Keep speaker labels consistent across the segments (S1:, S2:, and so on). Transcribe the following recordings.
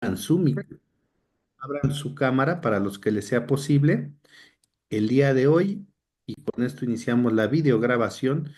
S1: Abran su cámara para los que les sea posible. El día de hoy, y con esto iniciamos la videograbación,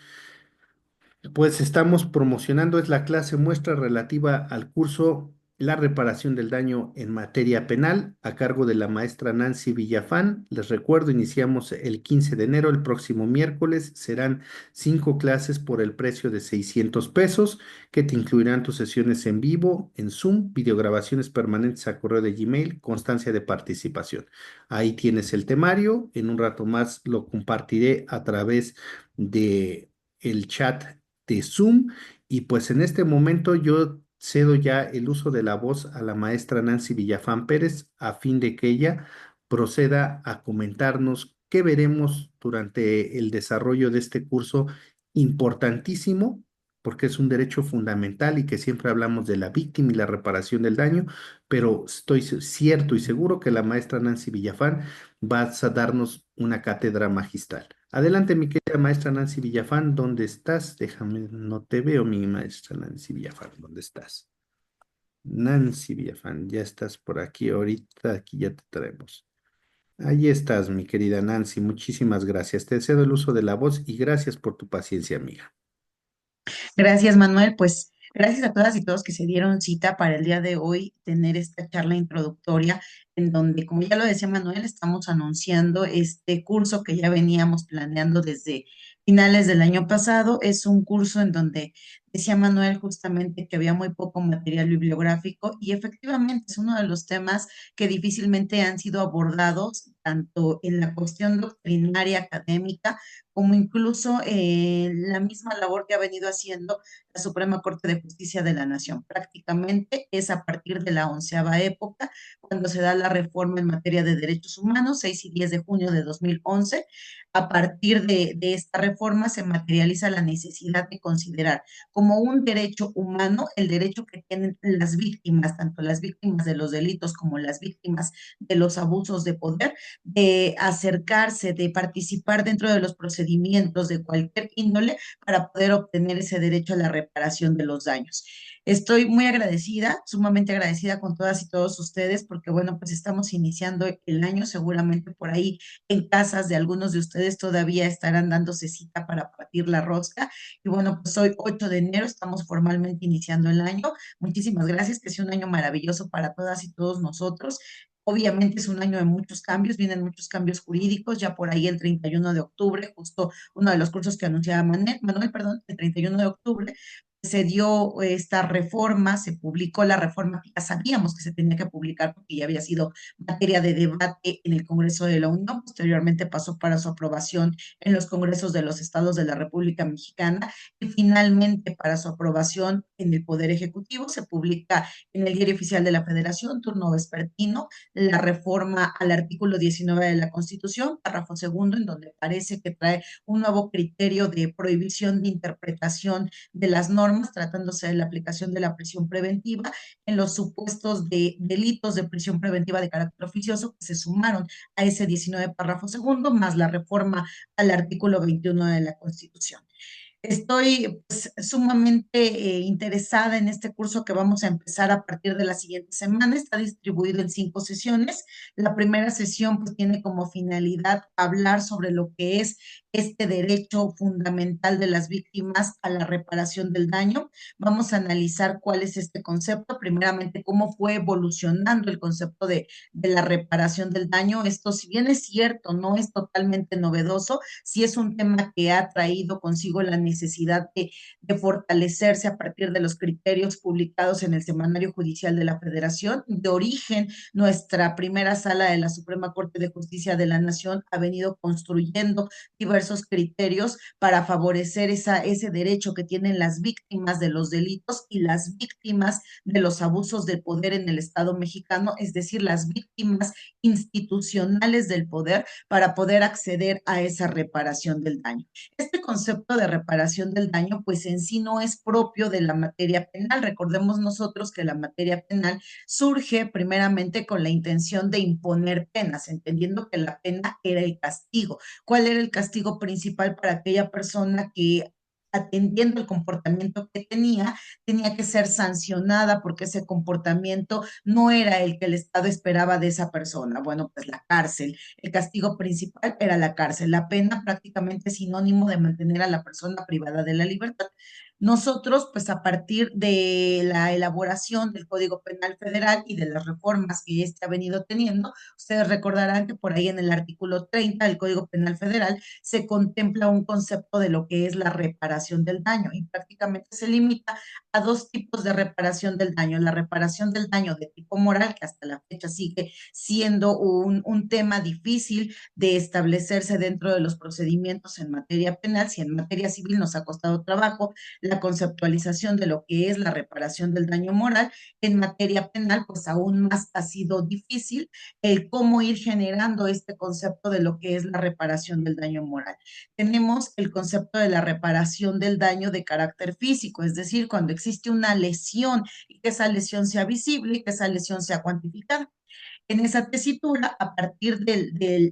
S1: pues estamos promocionando, es la clase muestra relativa al curso La reparación del daño en materia penal a cargo de la maestra Nancy Villafán. Les recuerdo, iniciamos el 15 de enero, el próximo miércoles. Serán 5 clases por el precio de 600 pesos, que te incluirán tus sesiones en vivo, en Zoom, videograbaciones permanentes a correo de Gmail, constancia de participación. Ahí tienes el temario. En un rato más lo compartiré a través de el chat de Zoom. Y pues en este momento yo cedo ya el uso de la voz a la maestra Nancy Villafán Pérez a fin de que ella proceda a comentarnos qué veremos durante el desarrollo de este curso importantísimo, porque es un derecho fundamental y que siempre hablamos de la víctima y la reparación del daño, pero estoy cierto y seguro que la maestra Nancy Villafán va a darnos una cátedra magistral. Adelante, mi querida maestra Nancy Villafán, ¿dónde estás? Déjame, no te veo, mi maestra Nancy Villafán, ¿dónde estás? Nancy Villafán, ya estás por aquí, ahorita aquí ya te traemos. Ahí estás, mi querida Nancy, muchísimas gracias. Te cedo el uso de la voz y gracias por tu paciencia, amiga.
S2: Gracias, Manuel. Pues gracias a todas y todos que se dieron cita para el día de hoy tener esta charla introductoria en donde, como ya lo decía Manuel, estamos anunciando este curso que ya veníamos planeando desde finales del año pasado. Es un curso en donde decía Manuel justamente que había muy poco material bibliográfico y efectivamente es uno de los temas que difícilmente han sido abordados tanto en la cuestión doctrinaria académica como incluso la misma labor que ha venido haciendo la Suprema Corte de Justicia de la Nación. Prácticamente es a partir de la 11ª época, cuando se da la reforma en materia de derechos humanos, 6 y 10 de junio de 2011. A partir de esta reforma se materializa la necesidad de considerar como un derecho humano el derecho que tienen las víctimas, tanto las víctimas de los delitos como las víctimas de los abusos de poder, de acercarse, de participar dentro de los procedimientos de cualquier índole para poder obtener ese derecho a la reparación de los daños. Estoy muy agradecida, sumamente agradecida con todas y todos ustedes, porque bueno, pues estamos iniciando el año, seguramente por ahí en casas de algunos de ustedes todavía estarán dándose cita para partir la rosca. Y bueno, pues hoy 8 de enero estamos formalmente iniciando el año. Muchísimas gracias, que sea un año maravilloso para todas y todos nosotros. Obviamente es un año de muchos cambios, vienen muchos cambios jurídicos, ya por ahí el 31 de octubre, justo uno de los cursos que anunciaba Manuel, perdón, el 31 de octubre se dio esta reforma, se publicó la reforma que ya sabíamos que se tenía que publicar porque ya había sido materia de debate en el Congreso de la Unión, posteriormente pasó para su aprobación en los congresos de los estados de la República Mexicana y finalmente para su aprobación en el Poder Ejecutivo se publica en el Diario Oficial de la Federación, turno vespertino, la reforma al artículo 19 de la Constitución, párrafo segundo, en donde parece que trae un nuevo criterio de prohibición de interpretación de las normas, tratándose de la aplicación de la prisión preventiva en los supuestos de delitos de prisión preventiva de carácter oficioso que se sumaron a ese 19 párrafo segundo, más la reforma al artículo 21 de la Constitución. Estoy pues, sumamente interesada en este curso que vamos a empezar a partir de la siguiente semana. Está distribuido en 5 sesiones. La primera sesión pues, tiene como finalidad hablar sobre lo que es este derecho fundamental de las víctimas a la reparación del daño. Vamos a analizar cuál es este concepto. Primeramente, cómo fue evolucionando el concepto de la reparación del daño. Esto, si bien es cierto, no es totalmente novedoso, sí es un tema que ha traído consigo la necesidad de fortalecerse a partir de los criterios publicados en el Semanario Judicial de la Federación. De origen, nuestra primera sala de la Suprema Corte de Justicia de la Nación ha venido construyendo diversos criterios para favorecer ese derecho que tienen las víctimas de los delitos y las víctimas de los abusos de poder en el Estado mexicano, es decir, las víctimas institucionales del poder para poder acceder a esa reparación del daño. Este concepto de reparación del daño, pues en sí no es propio de la materia penal. Recordemos nosotros que la materia penal surge primeramente con la intención de imponer penas, entendiendo que la pena era el castigo. ¿Cuál era el castigo principal para aquella persona que atendiendo el comportamiento que tenía que ser sancionada porque ese comportamiento no era el que el Estado esperaba de esa persona. Bueno, pues la cárcel, el castigo principal era la cárcel, la pena prácticamente sinónimo de mantener a la persona privada de la libertad. Nosotros, pues a partir de la elaboración del Código Penal Federal y de las reformas que éste ha venido teniendo, ustedes recordarán que por ahí en el artículo 30 del Código Penal Federal se contempla un concepto de lo que es la reparación del daño y prácticamente se limita a dos tipos de reparación del daño. La reparación del daño de tipo moral, que hasta la fecha sigue siendo un tema difícil de establecerse dentro de los procedimientos en materia penal. Si en materia civil nos ha costado trabajo la conceptualización de lo que es la reparación del daño moral, en materia penal, pues aún más ha sido difícil el cómo ir generando este concepto de lo que es la reparación del daño moral. Tenemos el concepto de la reparación del daño de carácter físico, es decir, cuando existe una lesión y que esa lesión sea visible y que esa lesión sea cuantificada. En esa tesitura, a partir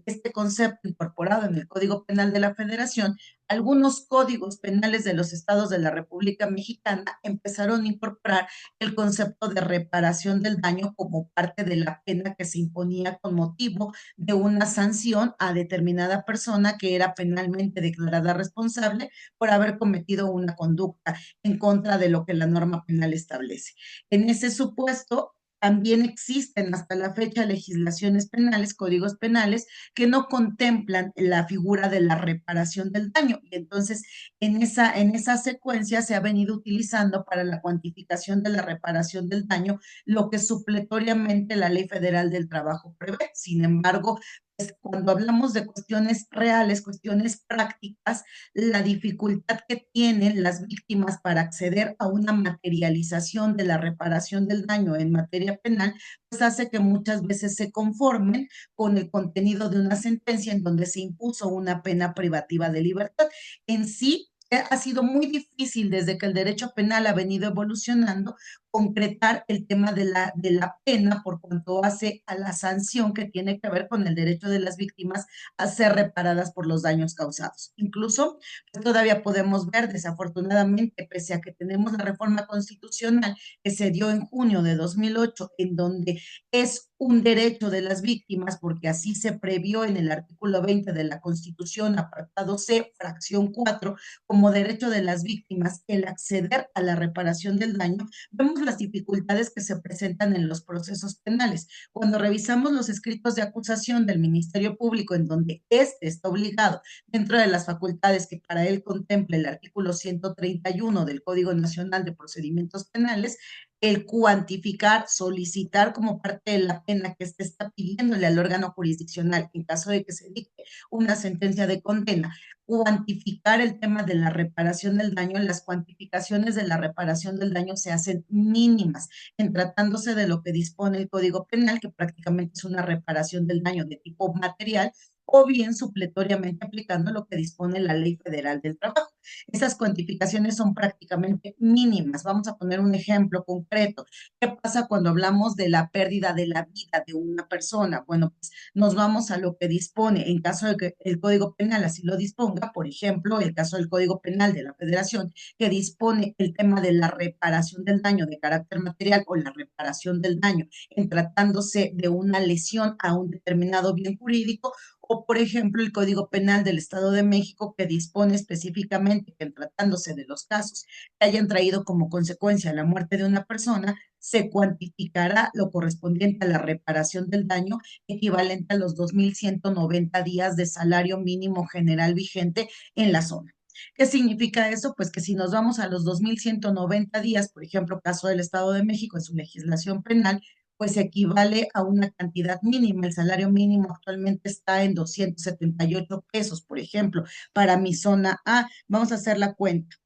S2: este concepto incorporado en el Código Penal de la Federación, algunos códigos penales de los estados de la República Mexicana empezaron a incorporar el concepto de reparación del daño como parte de la pena que se imponía con motivo de una sanción a determinada persona que era penalmente declarada responsable por haber cometido una conducta en contra de lo que la norma penal establece. En ese supuesto, también existen hasta la fecha legislaciones penales, códigos penales, que no contemplan la figura de la reparación del daño. Y entonces, en esa secuencia se ha venido utilizando para la cuantificación de la reparación del daño lo que supletoriamente la Ley Federal del Trabajo prevé. Sin embargo, pues, cuando hablamos de cuestiones reales, cuestiones prácticas, la dificultad que tienen las víctimas para acceder a una materialización de la reparación del daño en materia penal, pues hace que muchas veces se conformen con el contenido de una sentencia en donde se impuso una pena privativa de libertad. En sí, ha sido muy difícil desde que el derecho penal ha venido evolucionando concretar el tema de la pena por cuanto hace a la sanción que tiene que ver con el derecho de las víctimas a ser reparadas por los daños causados. Incluso pues, todavía podemos ver, desafortunadamente, pese a que tenemos la reforma constitucional que se dio en junio de 2008, en donde es un derecho de las víctimas, porque así se previó en el artículo 20 de la Constitución, apartado C, fracción 4, como derecho de las víctimas el acceder a la reparación del daño, vemos las dificultades que se presentan en los procesos penales. Cuando revisamos los escritos de acusación del Ministerio Público, en donde éste está obligado, dentro de las facultades que para él contempla el artículo 131 del Código Nacional de Procedimientos Penales, el cuantificar, solicitar como parte de la pena que éste está pidiéndole al órgano jurisdiccional en caso de que se dicte una sentencia de condena, cuantificar el tema de la reparación del daño. Las cuantificaciones de la reparación del daño se hacen mínimas en tratándose de lo que dispone el Código Penal, que prácticamente es una reparación del daño de tipo material, o bien supletoriamente aplicando lo que dispone la Ley Federal del Trabajo. Esas cuantificaciones son prácticamente mínimas. Vamos a poner un ejemplo concreto. ¿Qué pasa cuando hablamos de la pérdida de la vida de una persona? Bueno, pues nos vamos a lo que dispone en caso de que el Código Penal así lo disponga, por ejemplo, el caso del Código Penal de la Federación, que dispone el tema de la reparación del daño de carácter material o la reparación del daño en tratándose de una lesión a un determinado bien jurídico, o por ejemplo el Código Penal del Estado de México que dispone específicamente que en tratándose de los casos que hayan traído como consecuencia la muerte de una persona, se cuantificará lo correspondiente a la reparación del daño equivalente a los 2.190 días de salario mínimo general vigente en la zona. ¿Qué significa eso? Pues que si nos vamos a los 2.190 días, por ejemplo, caso del Estado de México en su legislación penal, pues equivale a una cantidad mínima. El salario mínimo actualmente está en 278 pesos, por ejemplo, para mi zona A. Vamos a hacer la cuenta.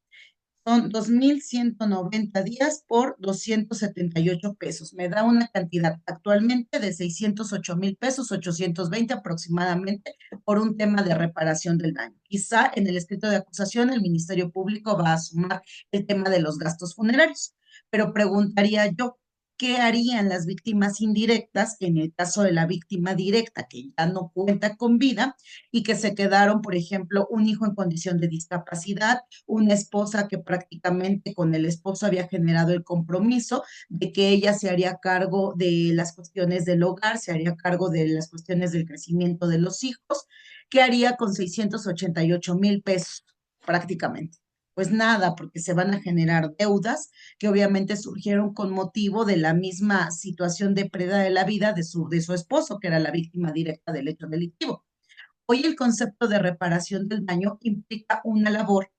S2: Son 2.190 días por 278 pesos. Me da una cantidad actualmente de 608,000 pesos, 820 aproximadamente, por un tema de reparación del daño. Quizá en el escrito de acusación el Ministerio Público va a sumar el tema de los gastos funerarios, pero preguntaría yo, qué harían las víctimas indirectas en el caso de la víctima directa que ya no cuenta con vida y que se quedaron, por ejemplo, un hijo en condición de discapacidad, una esposa que prácticamente con el esposo había generado el compromiso de que ella se haría cargo de las cuestiones del hogar, se haría cargo de las cuestiones del crecimiento de los hijos. ¿Qué haría con 688,000 pesos prácticamente? Pues nada, porque se van a generar deudas que obviamente surgieron con motivo de la misma situación de pérdida de la vida de su esposo, que era la víctima directa del hecho delictivo. Hoy el concepto de reparación del daño implica una labor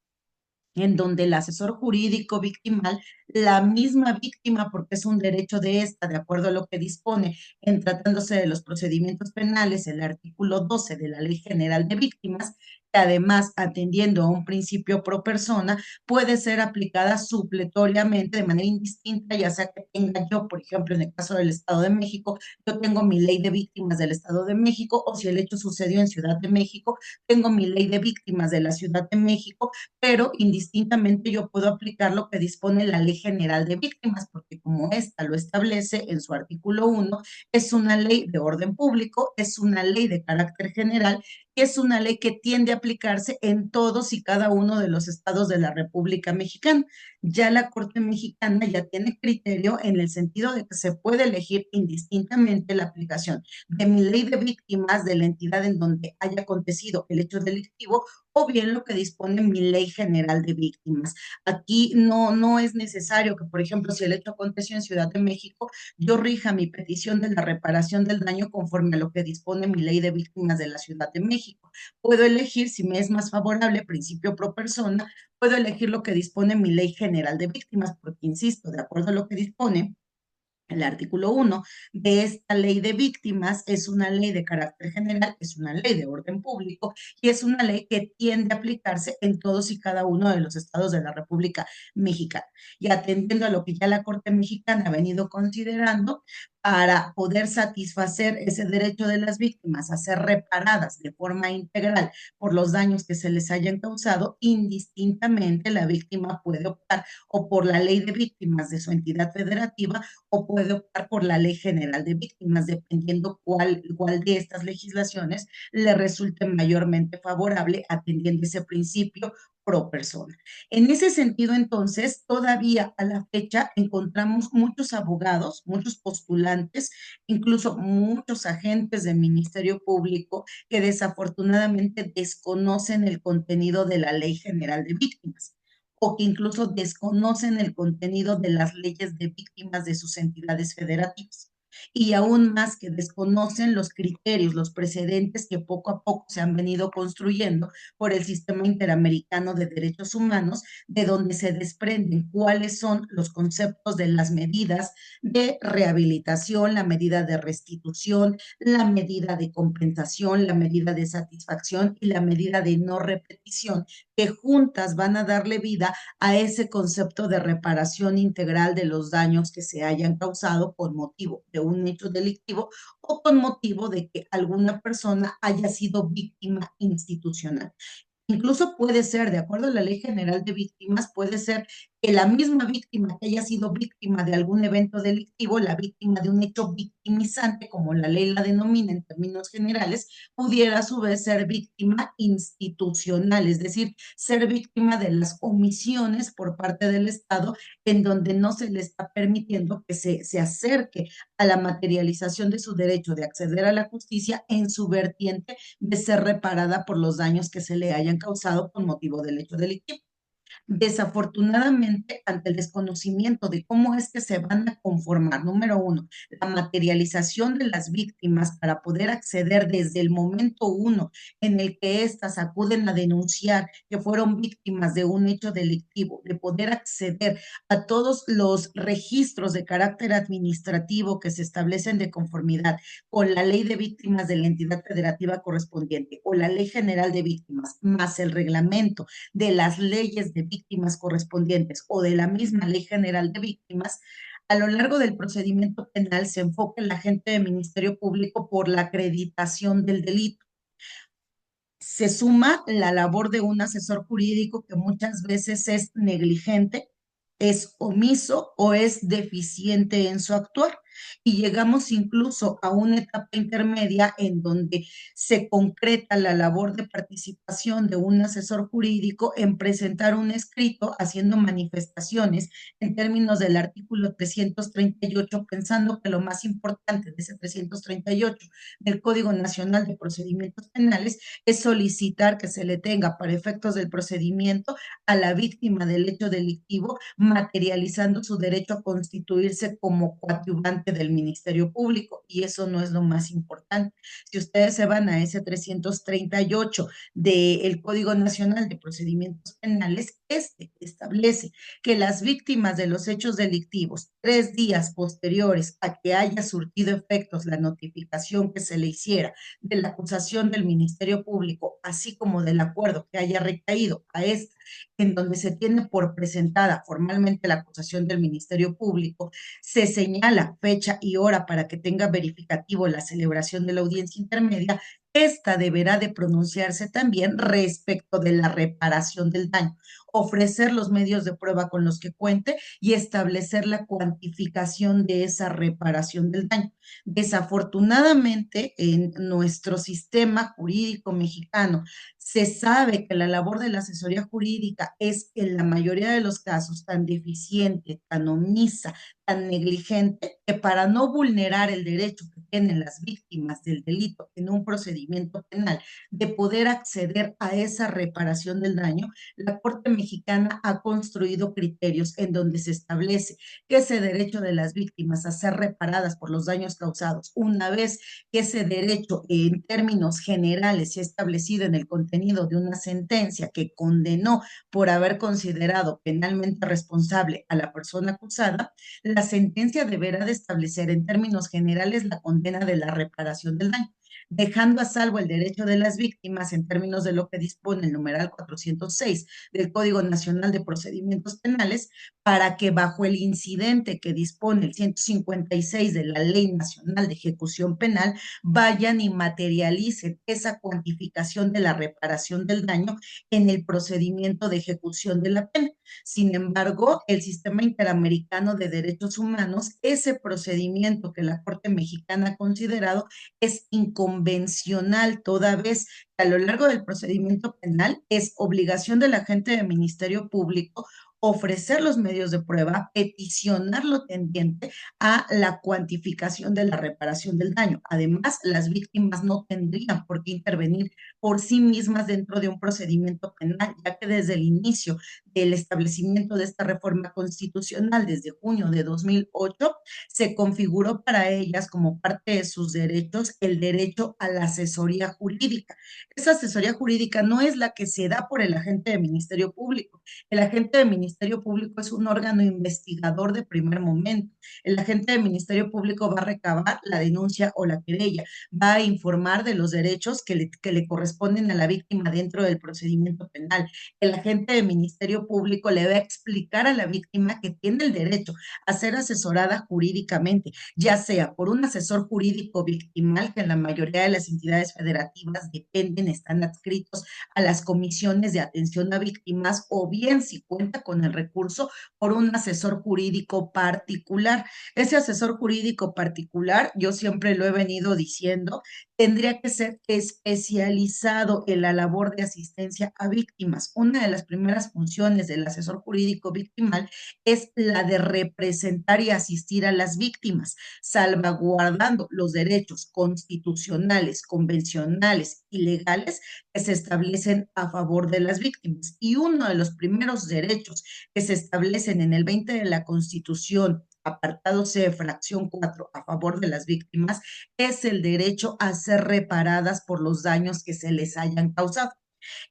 S2: en donde el asesor jurídico victimal, la misma víctima, porque es un derecho de esta, de acuerdo a lo que dispone en tratándose de los procedimientos penales, el artículo 12 de la Ley General de Víctimas, que además, atendiendo a un principio pro persona, puede ser aplicada supletoriamente de manera indistinta, ya sea que tenga yo, por ejemplo, en el caso del Estado de México, yo tengo mi ley de víctimas del Estado de México, o si el hecho sucedió en Ciudad de México, tengo mi ley de víctimas de la Ciudad de México, pero indistintamente yo puedo aplicar lo que dispone la Ley General de Víctimas, porque como esta lo establece en su artículo 1, es una ley de orden público, es una ley de carácter general y es una ley que tiende a aplicarse en todos y cada uno de los estados de la República Mexicana. Ya la Corte Mexicana ya tiene criterio en el sentido de que se puede elegir indistintamente la aplicación de mi ley de víctimas de la entidad en donde haya acontecido el hecho delictivo o bien lo que dispone mi ley general de víctimas. Aquí no es necesario que, por ejemplo, si el hecho aconteció en Ciudad de México, yo rija mi petición de la reparación del daño conforme a lo que dispone mi ley de víctimas de la Ciudad de México. Puedo elegir, si me es más favorable, principio pro persona, puedo elegir lo que dispone mi ley general de víctimas, porque, insisto, de acuerdo a lo que dispone el artículo 1 de esta ley de víctimas es una ley de carácter general, es una ley de orden público y es una ley que tiende a aplicarse en todos y cada uno de los estados de la República Mexicana. Y atendiendo a lo que ya la Corte Mexicana ha venido considerando, para poder satisfacer ese derecho de las víctimas a ser reparadas de forma integral por los daños que se les hayan causado, indistintamente la víctima puede optar o por la ley de víctimas de su entidad federativa o puede optar por la Ley General de Víctimas, dependiendo cuál de estas legislaciones le resulte mayormente favorable, atendiendo ese principio pro persona. En ese sentido, entonces, todavía a la fecha encontramos muchos abogados, muchos postulantes, incluso muchos agentes del Ministerio Público que desafortunadamente desconocen el contenido de la Ley General de Víctimas o que incluso desconocen el contenido de las leyes de víctimas de sus entidades federativas. Y aún más que desconocen los criterios, los precedentes que poco a poco se han venido construyendo por el Sistema Interamericano de Derechos Humanos, de donde se desprenden cuáles son los conceptos de las medidas de rehabilitación, la medida de restitución, la medida de compensación, la medida de satisfacción y la medida de no repetición, que juntas van a darle vida a ese concepto de reparación integral de los daños que se hayan causado por motivo de un hecho delictivo o con motivo de que alguna persona haya sido víctima institucional. Incluso puede ser, de acuerdo a la Ley General de Víctimas, puede ser que la misma víctima que haya sido víctima de algún evento delictivo, la víctima de un hecho victimizante, como la ley la denomina en términos generales, pudiera a su vez ser víctima institucional, es decir, ser víctima de las omisiones por parte del Estado en donde no se le está permitiendo que se acerque a la materialización de su derecho de acceder a la justicia en su vertiente de ser reparada por los daños que se le hayan causado con motivo del hecho delictivo. Desafortunadamente, ante el desconocimiento de cómo es que se van a conformar, número uno, la materialización de las víctimas para poder acceder desde el momento uno en el que éstas acuden a denunciar que fueron víctimas de un hecho delictivo, de poder acceder a todos los registros de carácter administrativo que se establecen de conformidad con la ley de víctimas de la entidad federativa correspondiente o la ley general de víctimas, más el reglamento de las leyes de víctimas correspondientes o de la misma Ley General de Víctimas, a lo largo del procedimiento penal se enfoca el agente del Ministerio Público por la acreditación del delito. Se suma la labor de un asesor jurídico que muchas veces es negligente, es omiso o es deficiente en su actuar. Y llegamos incluso a una etapa intermedia en donde se concreta la labor de participación de un asesor jurídico en presentar un escrito haciendo manifestaciones en términos del artículo 338, pensando que lo más importante de ese 338 del Código Nacional de Procedimientos Penales es solicitar que se le tenga para efectos del procedimiento a la víctima del hecho delictivo, materializando su derecho a constituirse como coadyuvante del Ministerio Público. Y eso no es lo más importante. Si ustedes se van a ese 338 del Código Nacional de Procedimientos Penales, este establece que las víctimas de los hechos delictivos, 3 días posteriores a que haya surtido efectos la notificación que se le hiciera de la acusación del Ministerio Público, así como del acuerdo que haya recaído a esta, en donde se tiene por presentada formalmente la acusación del Ministerio Público, se señala fecha y hora para que tenga verificativo la celebración de la audiencia intermedia. Esta deberá de pronunciarse también respecto de la reparación del daño, ofrecer los medios de prueba con los que cuente y establecer la cuantificación de esa reparación del daño. Desafortunadamente, en nuestro sistema jurídico mexicano, se sabe que la labor de la asesoría jurídica es en la mayoría de los casos tan deficiente, tan omisa, tan negligente, que para no vulnerar el derecho que tienen las víctimas del delito en un procedimiento penal de poder acceder a esa reparación del daño, la Corte Mexicana ha construido criterios en donde se establece que ese derecho de las víctimas a ser reparadas por los daños causados, una vez que ese derecho en términos generales se ha establecido en el contenido de una sentencia que condenó por haber considerado penalmente responsable a la persona acusada, la sentencia deberá de establecer en términos generales la condena de la reparación del daño, dejando a salvo el derecho de las víctimas en términos de lo que dispone el numeral 406 del Código Nacional de Procedimientos Penales, para que bajo el incidente que dispone el 156 de la Ley Nacional de Ejecución Penal, vayan y materialicen esa cuantificación de la reparación del daño en el procedimiento de ejecución de la pena. Sin embargo, el sistema interamericano de derechos humanos, ese procedimiento que la Corte Mexicana ha considerado es inconvencional, toda vez que a lo largo del procedimiento penal es obligación del agente del Ministerio Público ofrecer los medios de prueba, peticionar lo tendiente a la cuantificación de la reparación del daño. Además, las víctimas no tendrían por qué intervenir por sí mismas dentro de un procedimiento penal, ya que desde el inicio del establecimiento de esta reforma constitucional, desde junio de 2008, se configuró para ellas como parte de sus derechos el derecho a la asesoría jurídica. Esa asesoría jurídica no es la que se da por el agente del Ministerio Público. El agente del Ministerio Público es un órgano investigador de primer momento. El agente del Ministerio Público va a recabar la denuncia o la querella, va a informar de los derechos que le corresponden a la víctima dentro del procedimiento penal. El agente del Ministerio Público le va a explicar a la víctima que tiene el derecho a ser asesorada jurídicamente, ya sea por un asesor jurídico victimal, que en la mayoría de las entidades federativas dependen, están adscritos a las comisiones de atención a víctimas, o bien si cuenta con el recurso por un asesor jurídico particular. Ese asesor jurídico particular, yo siempre lo he venido diciendo, tendría que ser especializado en la labor de asistencia a víctimas. Una de las primeras funciones del asesor jurídico victimal es la de representar y asistir a las víctimas, salvaguardando los derechos constitucionales, convencionales y legales que se establecen a favor de las víctimas. Y uno de los primeros derechos que se establecen en el 20 de la Constitución, apartado C, fracción 4, a favor de las víctimas, es el derecho a ser reparadas por los daños que se les hayan causado.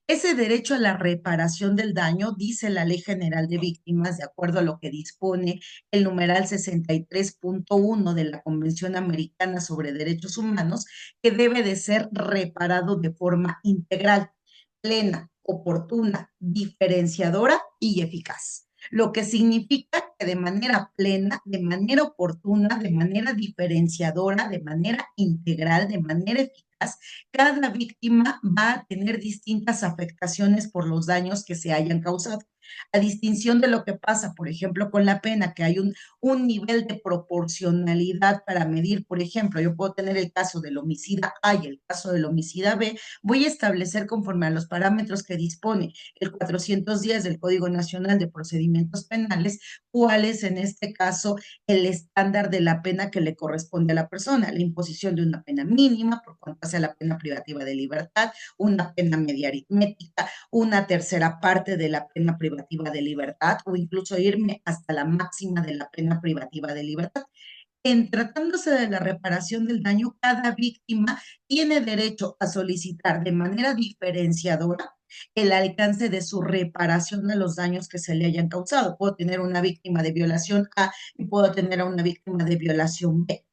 S2: Ese derecho a la reparación del daño, dice la Ley General de Víctimas, de acuerdo a lo que dispone el numeral 63.1 de la Convención Americana sobre Derechos Humanos, que debe de ser reparado de forma integral, plena, oportuna, diferenciadora y eficaz. Lo que significa que de manera plena, de manera oportuna, de manera diferenciadora, de manera integral, de manera eficaz, cada víctima va a tener distintas afectaciones por los daños que se hayan causado. A distinción de lo que pasa, por ejemplo, con la pena, que hay un nivel de proporcionalidad para medir, por ejemplo, yo puedo tener el caso del homicida A y el caso del homicida B, voy a establecer conforme a los parámetros que dispone el 410 del Código Nacional de Procedimientos Penales, cuál es en este caso el estándar de la pena que le corresponde a la persona, la imposición de una pena mínima por cuanto sea la pena privativa de libertad, una pena media aritmética, una tercera parte de la pena privativa de libertad o incluso irme hasta la máxima de la pena privativa de libertad. En tratándose de la reparación del daño, cada víctima tiene derecho a solicitar de manera diferenciadora el alcance de su reparación a los daños que se le hayan causado. Puedo tener una víctima de violación A y puedo tener a una víctima de violación B.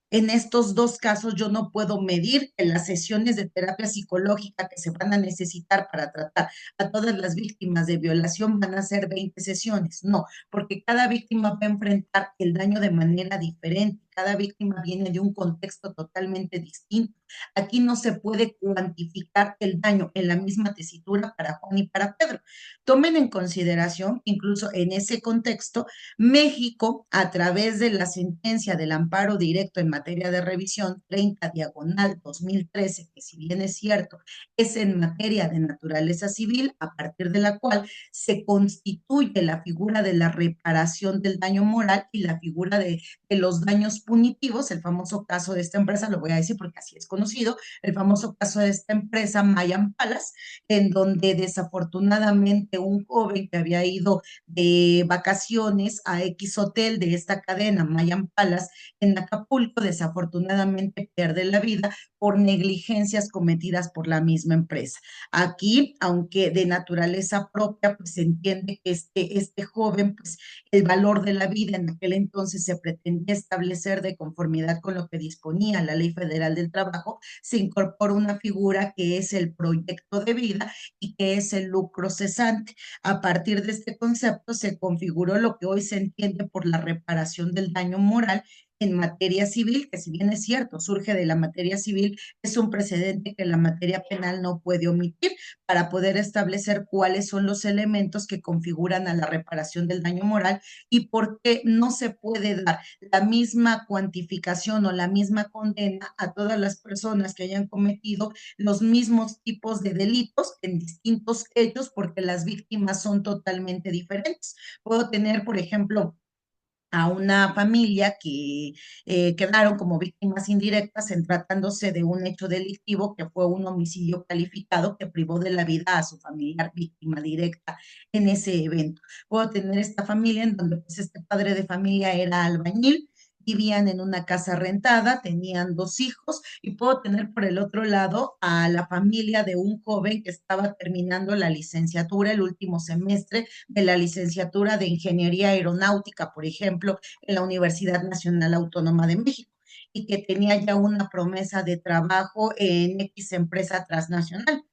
S2: En estos dos casos yo no puedo medir que las sesiones de terapia psicológica que se van a necesitar para tratar a todas las víctimas de violación van a ser 20 sesiones. No, porque cada víctima va a enfrentar el daño de manera diferente. Cada víctima viene de un contexto totalmente distinto. Aquí no se puede cuantificar el daño en la misma tesitura para Juan y para Pedro. Tomen en consideración, incluso en ese contexto, México, a través de la sentencia del amparo directo en materia de revisión 30 diagonal 2013, que si bien es cierto, es en materia de naturaleza civil, a partir de la cual se constituye la figura de la reparación del daño moral y la figura de los daños punitivos, el famoso caso de esta empresa, lo voy a decir porque así es conocido, el famoso caso de esta empresa Mayan Palace, en donde desafortunadamente un joven que había ido de vacaciones a X hotel de esta cadena, Mayan Palace, en Acapulco, desafortunadamente pierde la vida por negligencias cometidas por la misma empresa. Aquí, aunque de naturaleza propia, pues se entiende que este joven, pues el valor de la vida en aquel entonces se pretendía establecer de conformidad con lo que disponía la Ley Federal del Trabajo, se incorpora una figura que es el proyecto de vida y que es el lucro cesante. A partir de este concepto se configuró lo que hoy se entiende por la reparación del daño moral en materia civil, que si bien es cierto, surge de la materia civil, es un precedente que la materia penal no puede omitir para poder establecer cuáles son los elementos que configuran a la reparación del daño moral y por qué no se puede dar la misma cuantificación o la misma condena a todas las personas que hayan cometido los mismos tipos de delitos en distintos hechos porque las víctimas son totalmente diferentes. Puedo tener, por ejemplo, a una familia que quedaron como víctimas indirectas en tratándose de un hecho delictivo que fue un homicidio calificado que privó de la vida a su familiar víctima directa en ese evento. Puedo tener esta familia en donde pues este padre de familia era albañil, vivían en una casa rentada, tenían dos hijos y puedo tener por el otro lado a la familia de un joven que estaba terminando la licenciatura, el último semestre de la licenciatura de Ingeniería Aeronáutica, por ejemplo, en la Universidad Nacional Autónoma de México y que tenía ya una promesa de trabajo en X empresa transnacional.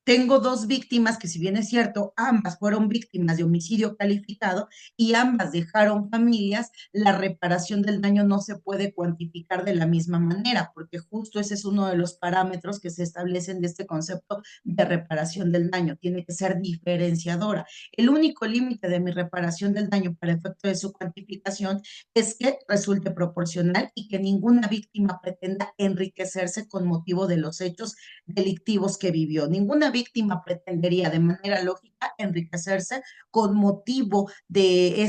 S2: Tengo dos víctimas que, si bien es cierto, ambas fueron víctimas de homicidio calificado y ambas dejaron familias, la reparación del daño no se puede cuantificar de la misma manera, porque justo ese es uno de los parámetros que se establecen de este concepto de reparación del daño. Tiene que ser diferenciadora. El único límite de mi reparación del daño para efecto de su cuantificación es que resulte proporcional y que ninguna víctima pretenda enriquecerse con motivo de los hechos delictivos que vivió. Ninguna víctima pretendería de manera lógica enriquecerse con motivo de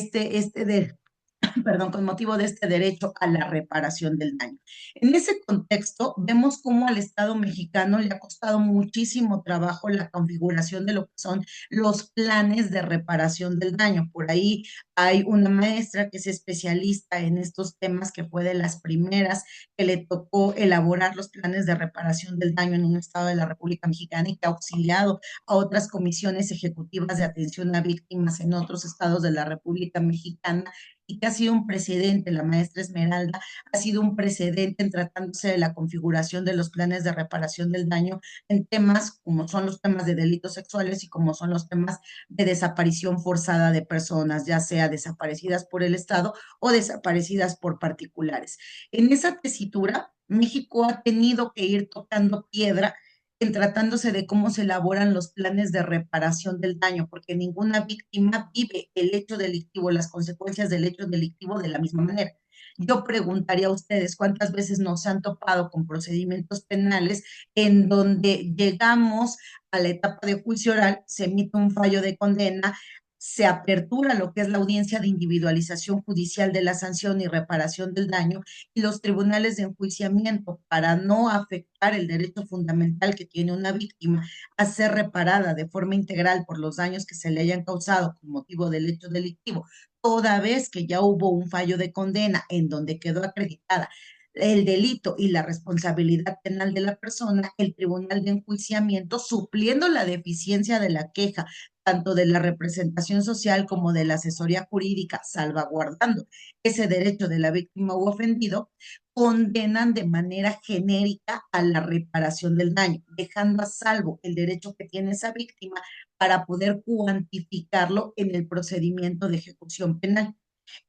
S2: perdón, con motivo de este derecho a la reparación del daño. En ese contexto, vemos cómo al Estado mexicano le ha costado muchísimo trabajo la configuración de lo que son los planes de reparación del daño. Por ahí hay una maestra que es especialista en estos temas, que fue de las primeras que le tocó elaborar los planes de reparación del daño en un estado de la República Mexicana y que ha auxiliado a otras comisiones ejecutivas de atención a víctimas en otros estados de la República Mexicana y que ha sido un precedente, la maestra Esmeralda ha sido un precedente en tratándose de la configuración de los planes de reparación del daño en temas como son los temas de delitos sexuales y como son los temas de desaparición forzada de personas, ya sea desaparecidas por el Estado o desaparecidas por particulares. En esa tesitura, México ha tenido que ir tocando piedra en tratándose de cómo se elaboran los planes de reparación del daño, porque ninguna víctima vive el hecho delictivo, las consecuencias del hecho delictivo de la misma manera. Yo preguntaría a ustedes cuántas veces nos han topado con procedimientos penales en donde llegamos a la etapa de juicio oral, se emite un fallo de condena, se apertura lo que es la audiencia de individualización judicial de la sanción y reparación del daño y los tribunales de enjuiciamiento para no afectar el derecho fundamental que tiene una víctima a ser reparada de forma integral por los daños que se le hayan causado con motivo del hecho delictivo, toda vez que ya hubo un fallo de condena en donde quedó acreditada el delito y la responsabilidad penal de la persona, el tribunal de enjuiciamiento, supliendo la deficiencia de la queja, tanto de la representación social como de la asesoría jurídica, salvaguardando ese derecho de la víctima u ofendido, condenan de manera genérica a la reparación del daño, dejando a salvo el derecho que tiene esa víctima para poder cuantificarlo en el procedimiento de ejecución penal.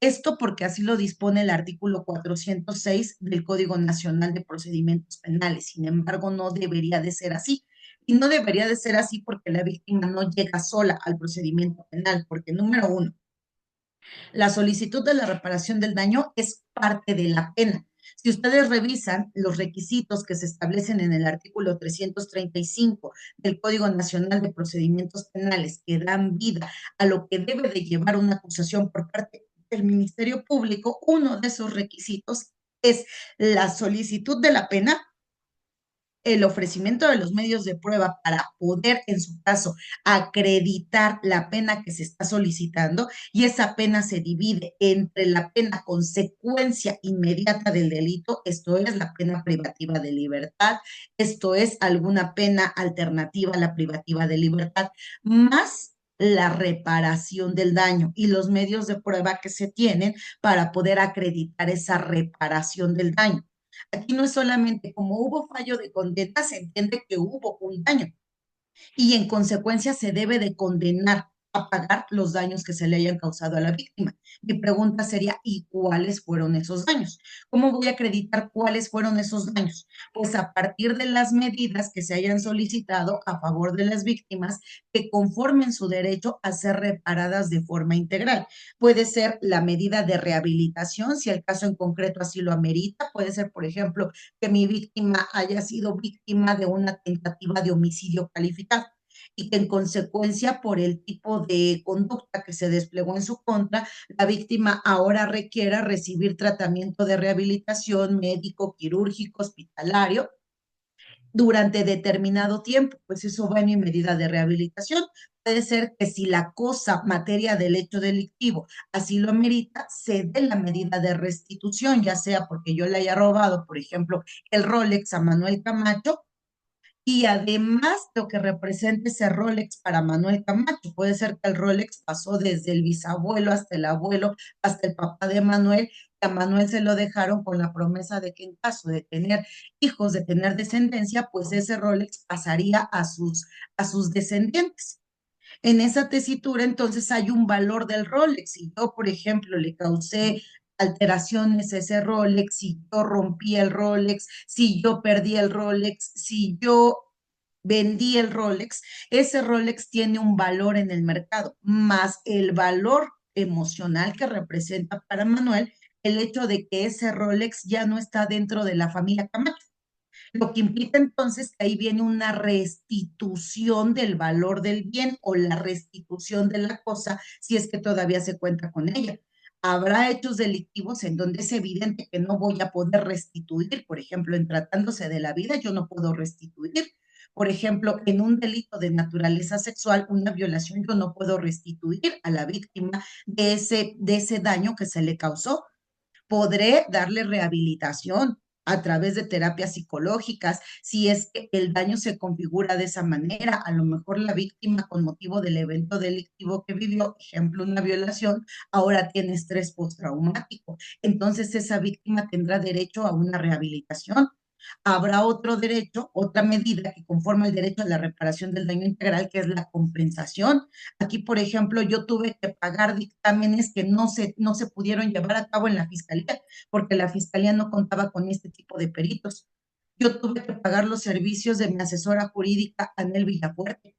S2: Esto porque así lo dispone el artículo 406 del Código Nacional de Procedimientos Penales. Sin embargo, no debería de ser así. Y no debería de ser así porque la víctima no llega sola al procedimiento penal, porque número uno, la solicitud de la reparación del daño es parte de la pena. Si ustedes revisan los requisitos que se establecen en el artículo 335 del Código Nacional de Procedimientos Penales que dan vida a lo que debe de llevar una acusación por parte del Ministerio Público, uno de esos requisitos es la solicitud de la pena, el ofrecimiento de los medios de prueba para poder, en su caso, acreditar la pena que se está solicitando y esa pena se divide entre la pena consecuencia inmediata del delito, esto es la pena privativa de libertad, esto es alguna pena alternativa a la privativa de libertad, más la reparación del daño y los medios de prueba que se tienen para poder acreditar esa reparación del daño. Aquí no es solamente como hubo fallo de condena, se entiende que hubo un daño y en consecuencia se debe de condenar a pagar los daños que se le hayan causado a la víctima. Mi pregunta sería, ¿y cuáles fueron esos daños? ¿Cómo voy a acreditar cuáles fueron esos daños? Pues a partir de las medidas que se hayan solicitado a favor de las víctimas que conformen su derecho a ser reparadas de forma integral. Puede ser la medida de rehabilitación, si el caso en concreto así lo amerita. Puede ser, por ejemplo, que mi víctima haya sido víctima de una tentativa de homicidio calificado y que en consecuencia por el tipo de conducta que se desplegó en su contra, la víctima ahora requiera recibir tratamiento de rehabilitación médico, quirúrgico, hospitalario durante determinado tiempo, pues eso va en mi medida de rehabilitación. Puede ser que si la cosa, materia del hecho delictivo, así lo amerita, se dé la medida de restitución, ya sea porque yo le haya robado, por ejemplo, el Rolex a Manuel Camacho, y además lo que representa ese Rolex para Manuel Camacho. Puede ser que el Rolex pasó desde el bisabuelo hasta el abuelo, hasta el papá de Manuel, que a Manuel se lo dejaron con la promesa de que en caso de tener hijos, de tener descendencia, pues ese Rolex pasaría a sus descendientes. En esa tesitura, entonces, hay un valor del Rolex. Si yo, por ejemplo, le causé alteraciones a ese Rolex, si yo rompí el Rolex, si yo perdí el Rolex, si yo vendí el Rolex, ese Rolex tiene un valor en el mercado, más el valor emocional que representa para Manuel el hecho de que ese Rolex ya no está dentro de la familia Camacho. Lo que implica entonces que ahí viene una restitución del valor del bien o la restitución de la cosa si es que todavía se cuenta con ella. Habrá hechos delictivos en donde es evidente que no voy a poder restituir, por ejemplo, en tratándose de la vida, yo no puedo restituir. Por ejemplo, en un delito de naturaleza sexual, una violación, yo no puedo restituir a la víctima de ese daño que se le causó. Podré darle rehabilitación a través de terapias psicológicas, si es que el daño se configura de esa manera. A lo mejor la víctima con motivo del evento delictivo que vivió, ejemplo, una violación, ahora tiene estrés postraumático. Entonces esa víctima tendrá derecho a una rehabilitación. Habrá otro derecho, otra medida que conforma el derecho a la reparación del daño integral, que es la compensación. Aquí, por ejemplo, yo tuve que pagar dictámenes que no se pudieron llevar a cabo en la fiscalía, porque la fiscalía no contaba con este tipo de peritos. Yo tuve que pagar los servicios de mi asesora jurídica, Anel Villafuerte,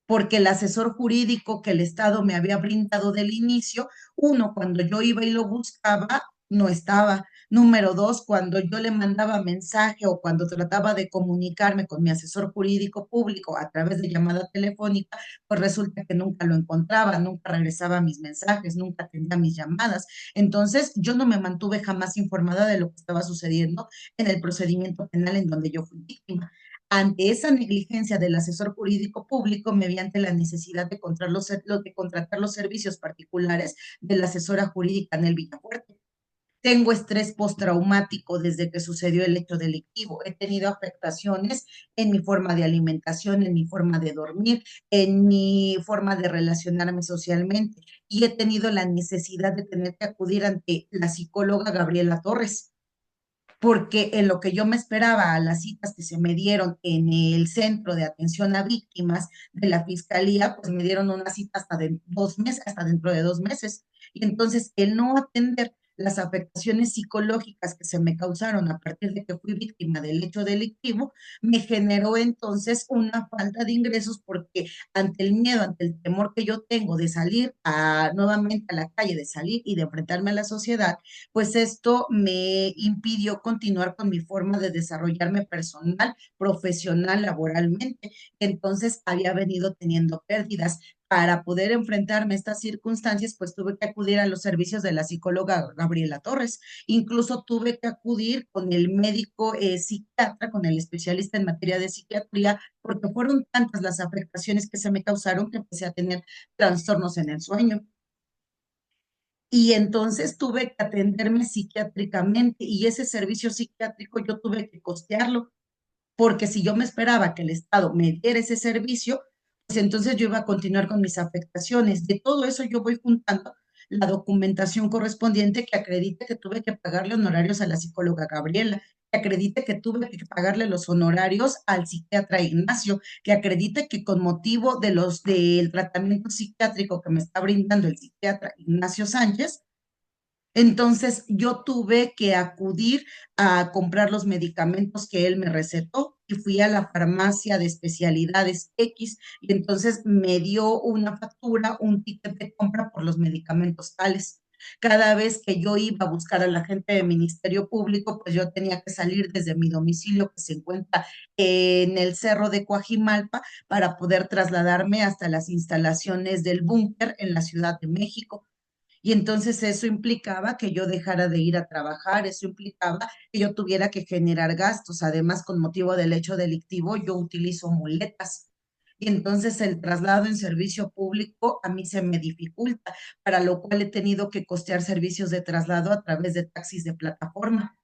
S2: porque el asesor jurídico que el Estado me había brindado del inicio, uno, cuando yo iba y lo buscaba, no estaba. Número dos, cuando yo le mandaba mensaje o cuando trataba de comunicarme con mi asesor jurídico público a través de llamada telefónica, pues resulta que nunca lo encontraba, nunca regresaba mis mensajes, nunca atendía mis llamadas. Entonces, yo no me mantuve jamás informada de lo que estaba sucediendo en el procedimiento penal en donde yo fui víctima. Ante esa negligencia del asesor jurídico público, mediante la necesidad de contratar los servicios particulares de la asesora jurídica Anel Villafuerte. Tengo estrés postraumático desde que sucedió el hecho delictivo. He tenido afectaciones en mi forma de alimentación, en mi forma de dormir, en mi forma de relacionarme socialmente. Y he tenido la necesidad de tener que acudir ante la psicóloga Gabriela Torres, porque en lo que yo me esperaba a las citas que se me dieron en el Centro de Atención a Víctimas de la Fiscalía, pues me dieron una cita hasta de 2 meses, hasta dentro de 2 meses. Y entonces el no atender las afectaciones psicológicas que se me causaron a partir de que fui víctima del hecho delictivo, me generó entonces una falta de ingresos, porque ante el miedo, ante el temor que yo tengo de salir nuevamente a la calle, de salir y de enfrentarme a la sociedad, pues esto me impidió continuar con mi forma de desarrollarme personal, profesional, laboralmente. Entonces había venido teniendo pérdidas. Para poder enfrentarme a estas circunstancias, pues tuve que acudir a los servicios de la psicóloga Gabriela Torres. Incluso tuve que acudir con el médico psiquiatra, con el especialista en materia de psiquiatría, porque fueron tantas las afectaciones que se me causaron que empecé a tener trastornos en el sueño. Y entonces tuve que atenderme psiquiátricamente, y ese servicio psiquiátrico yo tuve que costearlo, porque si yo me esperaba que el Estado me diera ese servicio, pues entonces yo iba a continuar con mis afectaciones. De todo eso yo voy juntando la documentación correspondiente que acredite que tuve que pagarle honorarios a la psicóloga Gabriela, que acredite que tuve que pagarle los honorarios al psiquiatra Ignacio, que acredite que con motivo del tratamiento psiquiátrico que me está brindando el psiquiatra Ignacio Sánchez, entonces yo tuve que acudir a comprar los medicamentos que él me recetó, y fui a la farmacia de especialidades X, y entonces me dio una factura, un ticket de compra por los medicamentos tales. Cada vez que yo iba a buscar a la gente del Ministerio Público, pues yo tenía que salir desde mi domicilio, que se encuentra en el Cerro de Coajimalpa, para poder trasladarme hasta las instalaciones del búnker en la Ciudad de México. Y entonces eso implicaba que yo dejara de ir a trabajar, eso implicaba que yo tuviera que generar gastos. Además, con motivo del hecho delictivo, yo utilizo muletas. Y entonces el traslado en servicio público a mí se me dificulta, para lo cual he tenido que costear servicios de traslado a través de taxis de plataforma.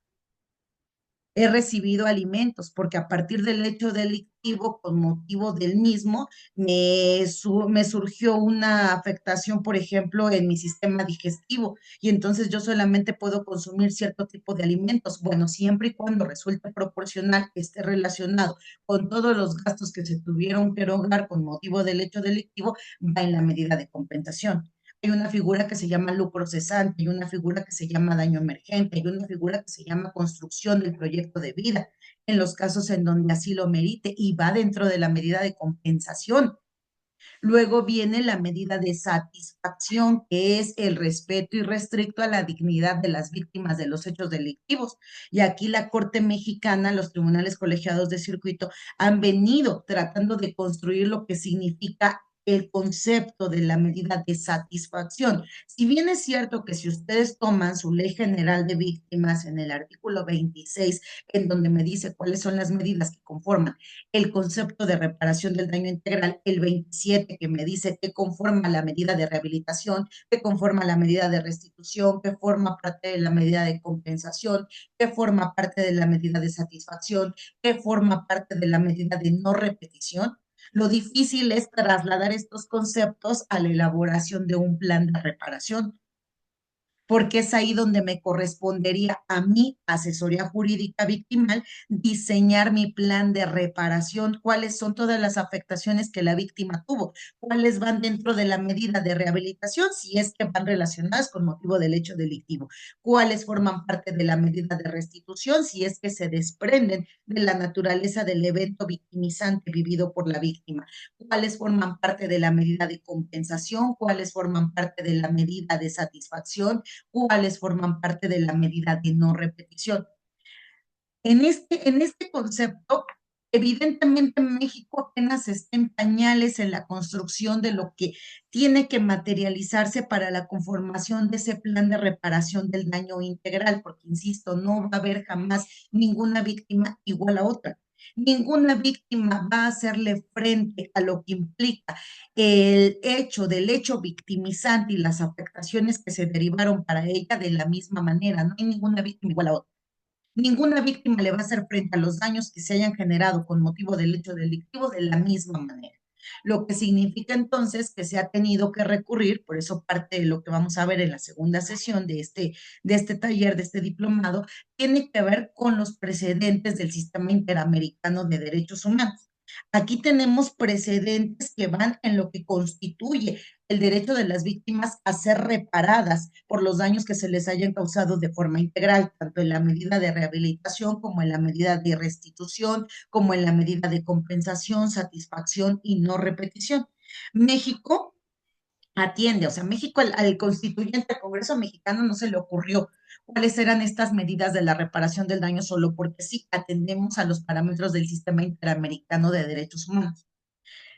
S2: He recibido alimentos, porque a partir del hecho delictivo, con motivo del mismo, me surgió una afectación, por ejemplo, en mi sistema digestivo, y entonces yo solamente puedo consumir cierto tipo de alimentos. Bueno, siempre y cuando resulte proporcional, que esté relacionado con todos los gastos que se tuvieron que erogar con motivo del hecho delictivo, va en la medida de compensación. Hay una figura que se llama lucro cesante, hay una figura que se llama daño emergente, hay una figura que se llama construcción del proyecto de vida, en los casos en donde así lo merite, y va dentro de la medida de compensación. Luego viene la medida de satisfacción, que es el respeto irrestricto a la dignidad de las víctimas de los hechos delictivos. Y aquí la Corte Mexicana, los tribunales colegiados de circuito, han venido tratando de construir lo que significa el concepto de la medida de satisfacción. Si bien es cierto que si ustedes toman su Ley General de Víctimas en el artículo 26, en donde me dice cuáles son las medidas que conforman el concepto de reparación del daño integral, el 27, que me dice que conforma la medida de rehabilitación, que conforma la medida de restitución, que forma parte de la medida de compensación, que forma parte de la medida de satisfacción, que forma parte de la medida de no repetición. Lo difícil es trasladar estos conceptos a la elaboración de un plan de reparación, porque es ahí donde me correspondería a mí, asesoría jurídica victimal, diseñar mi plan de reparación, cuáles son todas las afectaciones que la víctima tuvo, cuáles van dentro de la medida de rehabilitación, si es que van relacionadas con motivo del hecho delictivo, cuáles forman parte de la medida de restitución, si es que se desprenden de la naturaleza del evento victimizante vivido por la víctima, cuáles forman parte de la medida de compensación, cuáles forman parte de la medida de satisfacción, cuáles forman parte de la medida de no repetición. En este concepto, evidentemente México apenas está en pañales en la construcción de lo que tiene que materializarse para la conformación de ese plan de reparación del daño integral, porque, insisto, no va a haber jamás ninguna víctima igual a otra. Ninguna víctima va a hacerle frente a lo que implica el hecho del hecho victimizante y las afectaciones que se derivaron para ella de la misma manera. No hay ninguna víctima igual a otra. Ninguna víctima le va a hacer frente a los daños que se hayan generado con motivo del hecho delictivo de la misma manera. Lo que significa entonces que se ha tenido que recurrir, por eso parte de lo que vamos a ver en la segunda sesión de este taller, de este diplomado, tiene que ver con los precedentes del sistema interamericano de derechos humanos. Aquí tenemos precedentes que van en lo que constituye el derecho de las víctimas a ser reparadas por los daños que se les hayan causado de forma integral, tanto en la medida de rehabilitación como en la medida de restitución, como en la medida de compensación, satisfacción y no repetición. México atiende, o sea, México al constituyente, al Congreso mexicano no se le ocurrió cuáles eran estas medidas de la reparación del daño solo porque sí atendemos a los parámetros del sistema interamericano de derechos humanos.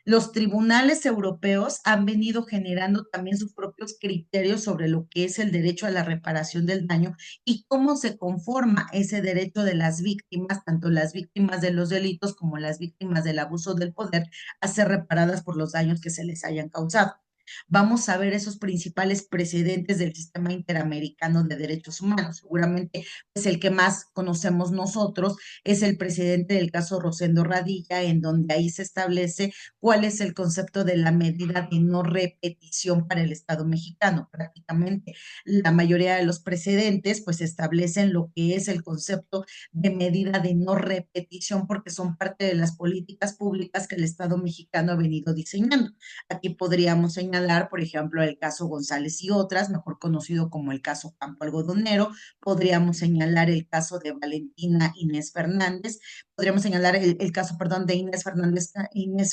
S2: Los tribunales europeos han venido generando también sus propios criterios sobre lo que es el derecho a la reparación del daño y cómo se conforma ese derecho de las víctimas, tanto las víctimas de los delitos como las víctimas del abuso del poder, a ser reparadas por los daños que se les hayan causado. Vamos a ver esos principales precedentes del sistema interamericano de derechos humanos. Seguramente, pues el que más conocemos nosotros es el precedente del caso Rosendo Radilla, en donde ahí se establece cuál es el concepto de la medida de no repetición para el Estado mexicano. Prácticamente la mayoría de los precedentes pues establecen lo que es el concepto de medida de no repetición porque son parte de las políticas públicas que el Estado mexicano ha venido diseñando. Aquí podríamos señalar, por ejemplo, el caso González y otras, mejor conocido como el caso Campo Algodonero. Podríamos señalar el caso de Valentina Inés Fernández. Podríamos señalar el caso, perdón, de Inés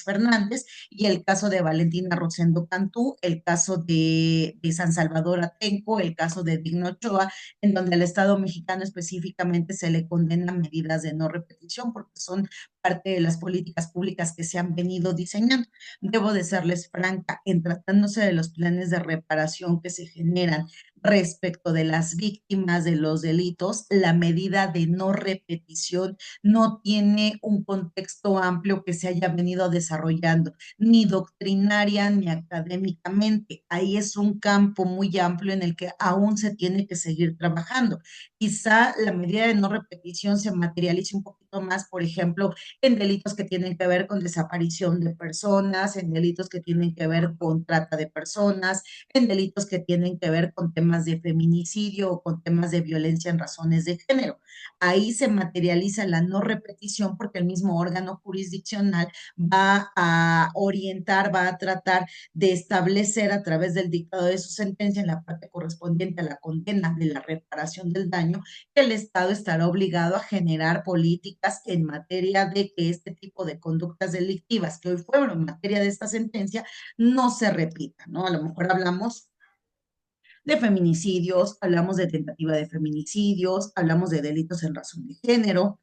S2: Fernández y el caso de Valentina Rosendo Cantú, el caso de San Salvador Atenco, el caso de Digno Ochoa, en donde al Estado mexicano específicamente se le condena medidas de no repetición porque son parte de las políticas públicas que se han venido diseñando. Debo de serles franca, en tratándose de los planes de reparación que se generan respecto de las víctimas de los delitos, la medida de no repetición no tiene un contexto amplio que se haya venido desarrollando, ni doctrinaria ni académicamente. Ahí es un campo muy amplio en el que aún se tiene que seguir trabajando. Quizá la medida de no repetición se materialice un poquito más, por ejemplo, en delitos que tienen que ver con desaparición de personas, en delitos que tienen que ver con trata de personas, en delitos que tienen que ver con temas de feminicidio o con temas de violencia en razones de género. Ahí se materializa la no repetición porque el mismo órgano jurisdiccional va a orientar, va a tratar de establecer a través del dictado de su sentencia en la parte correspondiente a la condena de la reparación del daño, que el Estado estará obligado a generar políticas en materia de que este tipo de conductas delictivas que hoy fueron en materia de esta sentencia no se repitan, ¿no? A lo mejor hablamos de feminicidios, hablamos de tentativa de feminicidios, hablamos de delitos en razón de género,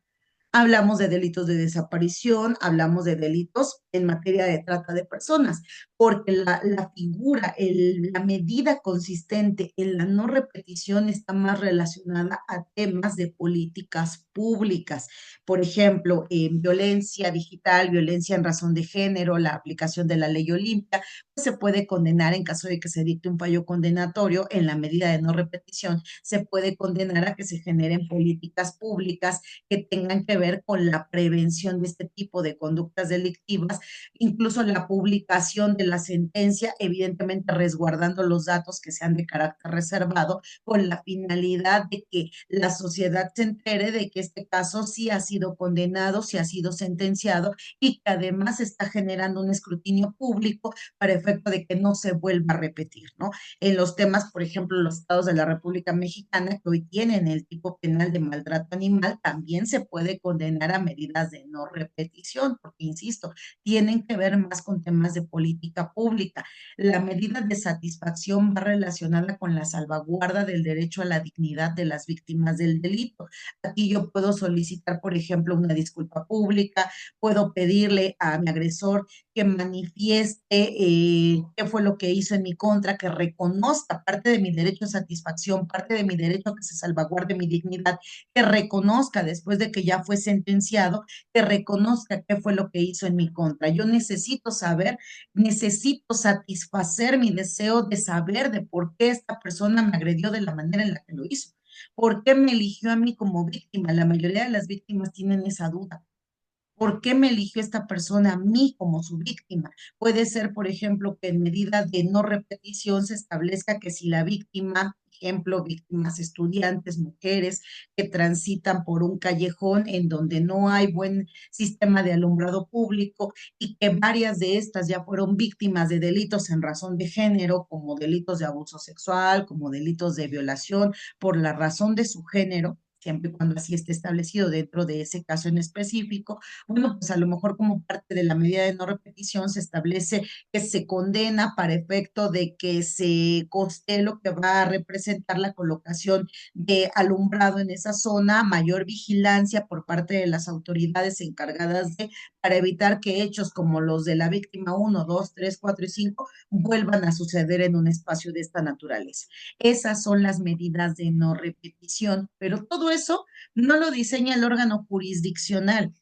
S2: hablamos de delitos de desaparición, hablamos de delitos en materia de trata de personas, porque la figura, la medida consistente en la no repetición está más relacionada a temas de políticas públicas. Por ejemplo, en violencia digital, violencia en razón de género, la aplicación de la ley Olimpia, pues se puede condenar en caso de que se dicte un fallo condenatorio en la medida de no repetición, se puede condenar a que se generen políticas públicas que tengan que ver con la prevención de este tipo de conductas delictivas, incluso la publicación de la sentencia, evidentemente resguardando los datos que sean de carácter reservado, con la finalidad de que la sociedad se entere de que este caso sí ha sido condenado, sí ha sido sentenciado y que además está generando un escrutinio público para efecto de que no se vuelva a repetir, ¿no? En los temas, por ejemplo, los estados de la República Mexicana que hoy tienen el tipo penal de maltrato animal, también se puede condenar a medidas de no repetición, porque, insisto, tienen que ver más con temas de política pública. La medida de satisfacción va relacionada con la salvaguarda del derecho a la dignidad de las víctimas del delito. Aquí yo puedo solicitar, por ejemplo, una disculpa pública, puedo pedirle a mi agresor que manifieste qué fue lo que hizo en mi contra, que reconozca parte de mi derecho a satisfacción, parte de mi derecho a que se salvaguarde mi dignidad, que reconozca después de que ya fue sentenciado, que reconozca qué fue lo que hizo en mi contra. Yo necesito saber, necesito satisfacer mi deseo de saber de por qué esta persona me agredió de la manera en la que lo hizo. ¿Por qué me eligió a mí como víctima? La mayoría de las víctimas tienen esa duda. ¿Por qué me eligió esta persona a mí como su víctima? Puede ser, por ejemplo, que en medida de no repetición se establezca que si la víctima, ejemplo, víctimas estudiantes, mujeres que transitan por un callejón en donde no hay buen sistema de alumbrado público y que varias de estas ya fueron víctimas de delitos en razón de género, como delitos de abuso sexual, como delitos de violación, por la razón de su género, siempre y cuando así esté establecido dentro de ese caso en específico. Bueno, pues a lo mejor como parte de la medida de no repetición se establece que se condena para efecto de que se coste lo que va a representar la colocación de alumbrado en esa zona, mayor vigilancia por parte de las autoridades encargadas de, para evitar que hechos como los de la víctima uno, 2, 3, 4 y 5 vuelvan a suceder en un espacio de esta naturaleza. Esas son las medidas de no repetición, pero todo eso no lo diseña el órgano jurisdiccional.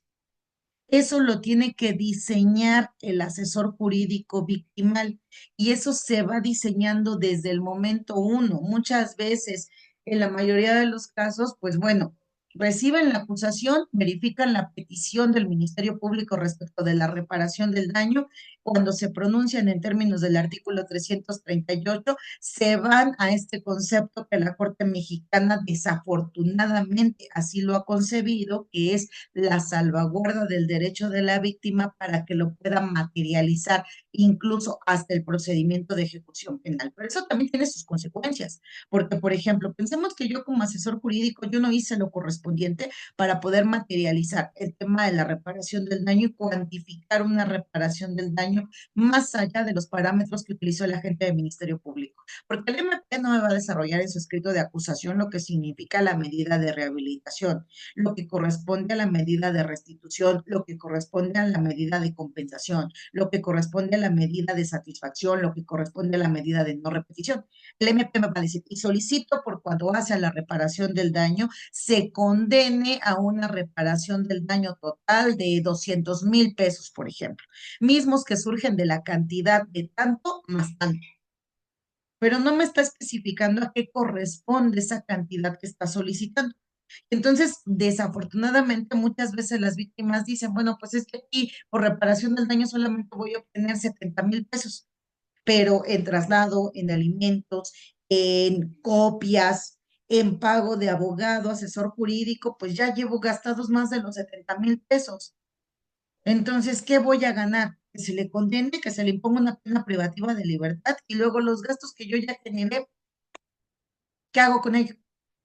S2: Eso lo tiene que diseñar el asesor jurídico victimal y eso se va diseñando desde el momento uno. Muchas veces, en la mayoría de los casos, pues bueno, reciben la acusación, verifican la petición del Ministerio Público respecto de la reparación del daño. Cuando se pronuncian en términos del artículo 338, se van a este concepto que la Corte Mexicana desafortunadamente así lo ha concebido, que es la salvaguarda del derecho de la víctima para que lo pueda materializar, incluso hasta el procedimiento de ejecución penal. Pero eso también tiene sus consecuencias, porque, por ejemplo, pensemos que yo como asesor jurídico, yo no hice lo correspondiente para poder materializar el tema de la reparación del daño y cuantificar una reparación del daño más allá de los parámetros que utilizó el agente del Ministerio Público. Porque el MP no me va a desarrollar en su escrito de acusación lo que significa la medida de rehabilitación, lo que corresponde a la medida de restitución, lo que corresponde a la medida de compensación, lo que corresponde a la medida de satisfacción, lo que corresponde a la medida de no repetición. El MP me va a decir, y solicito por cuanto hace a la reparación del daño, se condene a una reparación del daño total de 200,000 pesos, por ejemplo, mismos que surgen de la cantidad de tanto más tanto, pero no me está especificando a qué corresponde esa cantidad que está solicitando. Entonces, desafortunadamente, muchas veces las víctimas dicen, bueno, pues es que aquí por reparación del daño solamente voy a obtener 70,000 pesos, pero en traslado, en alimentos, en copias, en pago de abogado, asesor jurídico, pues ya llevo gastados más de los 70,000 pesos. Entonces, ¿qué voy a ganar? Que se le condene, que se le imponga una pena privativa de libertad y luego los gastos que yo ya generé, ¿qué hago con ello?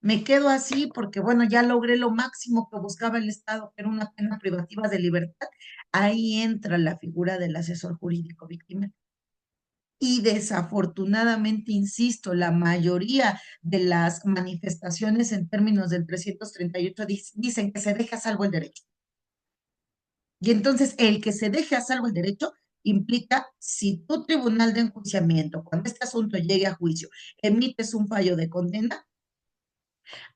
S2: Me quedo así porque, bueno, ya logré lo máximo que buscaba el Estado, que era una pena privativa de libertad. Ahí entra la figura del asesor jurídico víctima. Y desafortunadamente, insisto, la mayoría de las manifestaciones en términos del 338 dicen que se deja a salvo el derecho. Y entonces el que se deje a salvo el derecho implica, si tu tribunal de enjuiciamiento, cuando este asunto llegue a juicio, emites un fallo de condena,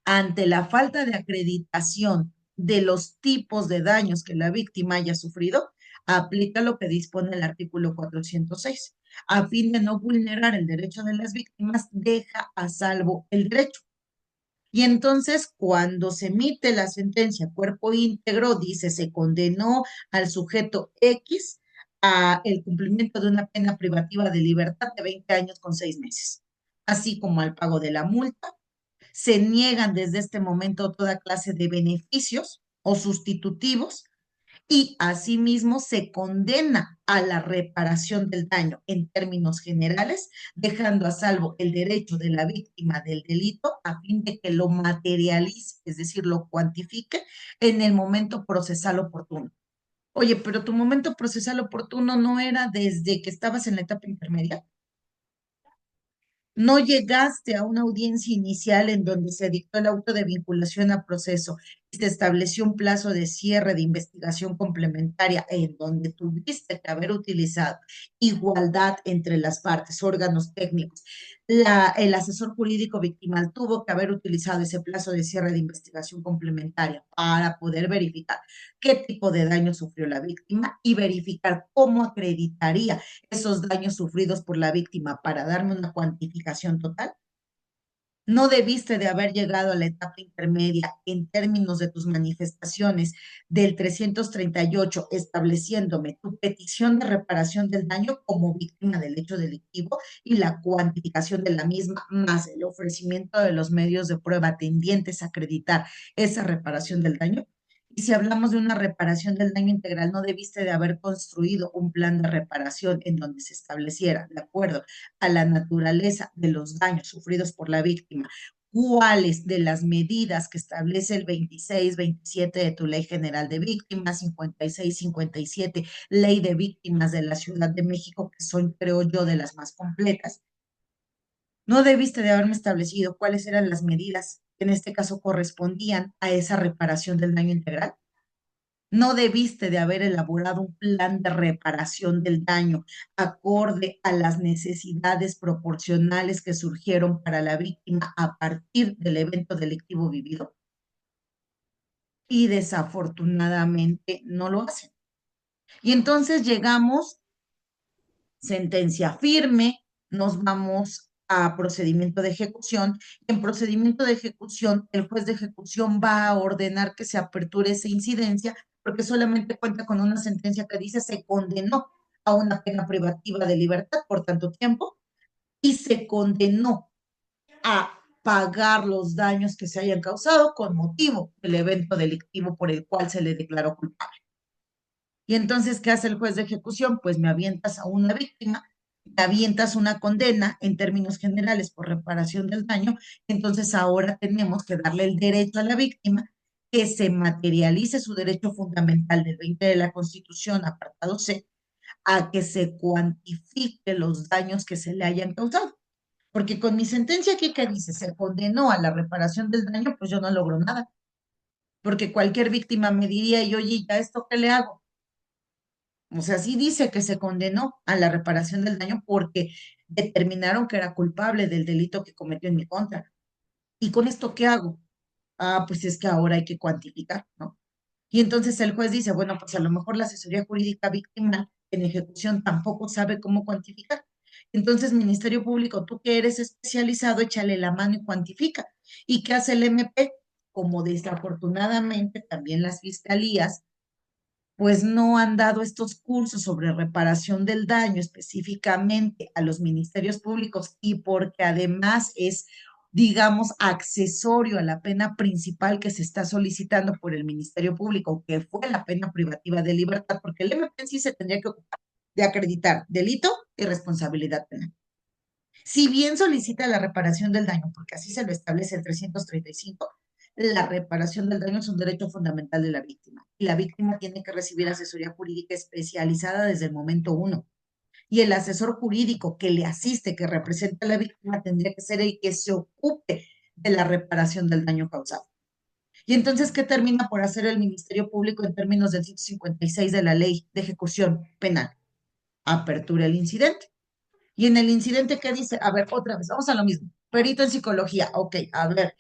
S2: ante la falta de acreditación de los tipos de daños que la víctima haya sufrido, aplica lo que dispone el artículo 406. A fin de no vulnerar el derecho de las víctimas, deja a salvo el derecho. Y entonces, cuando se emite la sentencia cuerpo íntegro, dice se condenó al sujeto X a el cumplimiento de una pena privativa de libertad de 20 años con 6 meses, así como al pago de la multa. Se niegan desde este momento toda clase de beneficios o sustitutivos y asimismo se condena a la reparación del daño en términos generales, dejando a salvo el derecho de la víctima del delito a fin de que lo materialice, es decir, lo cuantifique en el momento procesal oportuno. Oye, pero tu momento procesal oportuno no era desde que estabas en la etapa intermedia. No llegaste a una audiencia inicial en donde se dictó el auto de vinculación a proceso y se estableció un plazo de cierre de investigación complementaria en donde tuviste que haber utilizado igualdad entre las partes, órganos técnicos. El asesor jurídico victimal tuvo que haber utilizado ese plazo de cierre de investigación complementaria para poder verificar qué tipo de daño sufrió la víctima y verificar cómo acreditaría esos daños sufridos por la víctima para darme una cuantificación total. No debiste de haber llegado a la etapa intermedia en términos de tus manifestaciones del 338, estableciéndome tu petición de reparación del daño como víctima del hecho delictivo y la cuantificación de la misma, más el ofrecimiento de los medios de prueba tendientes a acreditar esa reparación del daño. Y si hablamos de una reparación del daño integral, no debiste de haber construido un plan de reparación en donde se estableciera, de acuerdo a la naturaleza de los daños sufridos por la víctima, cuáles de las medidas que establece el 26, 27 de tu Ley General de Víctimas, 56, 57, Ley de Víctimas de la Ciudad de México, que son, creo yo, de las más completas. No debiste de haberme establecido cuáles eran las medidas que en este caso correspondían a esa reparación del daño integral. No debiste de haber elaborado un plan de reparación del daño acorde a las necesidades proporcionales que surgieron para la víctima a partir del evento delictivo vivido. Y desafortunadamente no lo hacen. Y entonces llegamos, sentencia firme, nos vamos a procedimiento de ejecución. En procedimiento de ejecución, el juez de ejecución va a ordenar que se aperture esa incidencia porque solamente cuenta con una sentencia que dice se condenó a una pena privativa de libertad por tanto tiempo y se condenó a pagar los daños que se hayan causado con motivo del evento delictivo por el cual se le declaró culpable. Y entonces, ¿qué hace el juez de ejecución? Pues me avientas a una víctima, me avientas una condena en términos generales por reparación del daño. Entonces, ahora tenemos que darle el derecho a la víctima que se materialice su derecho fundamental del 20 de la Constitución, apartado C, a que se cuantifique los daños que se le hayan causado. Porque con mi sentencia aquí que dice se condenó a la reparación del daño, pues yo no logro nada. Porque cualquier víctima me diría, y oye, ¿ya esto qué le hago? O sea, sí dice que se condenó a la reparación del daño porque determinaron que era culpable del delito que cometió en mi contra. ¿Y con esto qué hago? Ah, pues es que ahora hay que cuantificar, ¿no? Y entonces el juez dice, bueno, pues a lo mejor la asesoría jurídica víctima en ejecución tampoco sabe cómo cuantificar. Entonces, Ministerio Público, tú que eres especializado, échale la mano y cuantifica. ¿Y qué hace el MP? Como desafortunadamente también las fiscalías pues no han dado estos cursos sobre reparación del daño específicamente a los ministerios públicos y porque además es, digamos, accesorio a la pena principal que se está solicitando por el Ministerio Público, que fue la pena privativa de libertad, porque el MP en sí se tendría que ocupar de acreditar delito y responsabilidad penal. Si bien solicita la reparación del daño, porque así se lo establece el 335, la reparación del daño es un derecho fundamental de la víctima y la víctima tiene que recibir asesoría jurídica especializada desde el momento uno. Y el asesor jurídico que le asiste, que representa a la víctima, tendría que ser el que se ocupe de la reparación del daño causado. Y entonces, ¿qué termina por hacer el Ministerio Público en términos del 156 de la Ley de Ejecución Penal? Apertura el incidente. Y en el incidente, ¿qué dice? A ver, otra vez, vamos a lo mismo. Perito en psicología, ok, a ver,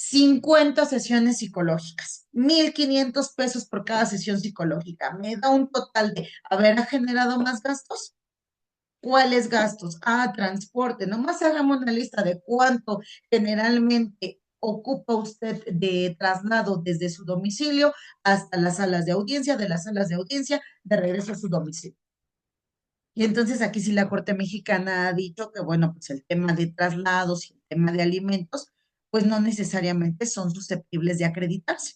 S2: 50 sesiones psicológicas, 1,500 pesos por cada sesión psicológica. Me da un total de, a ver, ¿ha generado más gastos? ¿Cuáles gastos? Ah, transporte. Nomás hagamos una lista de cuánto generalmente ocupa usted de traslado desde su domicilio hasta las salas de audiencia, de las salas de audiencia, de regreso a su domicilio. Y entonces aquí sí la Corte Mexicana ha dicho que, bueno, pues el tema de traslados y el tema de alimentos, pues no necesariamente son susceptibles de acreditarse,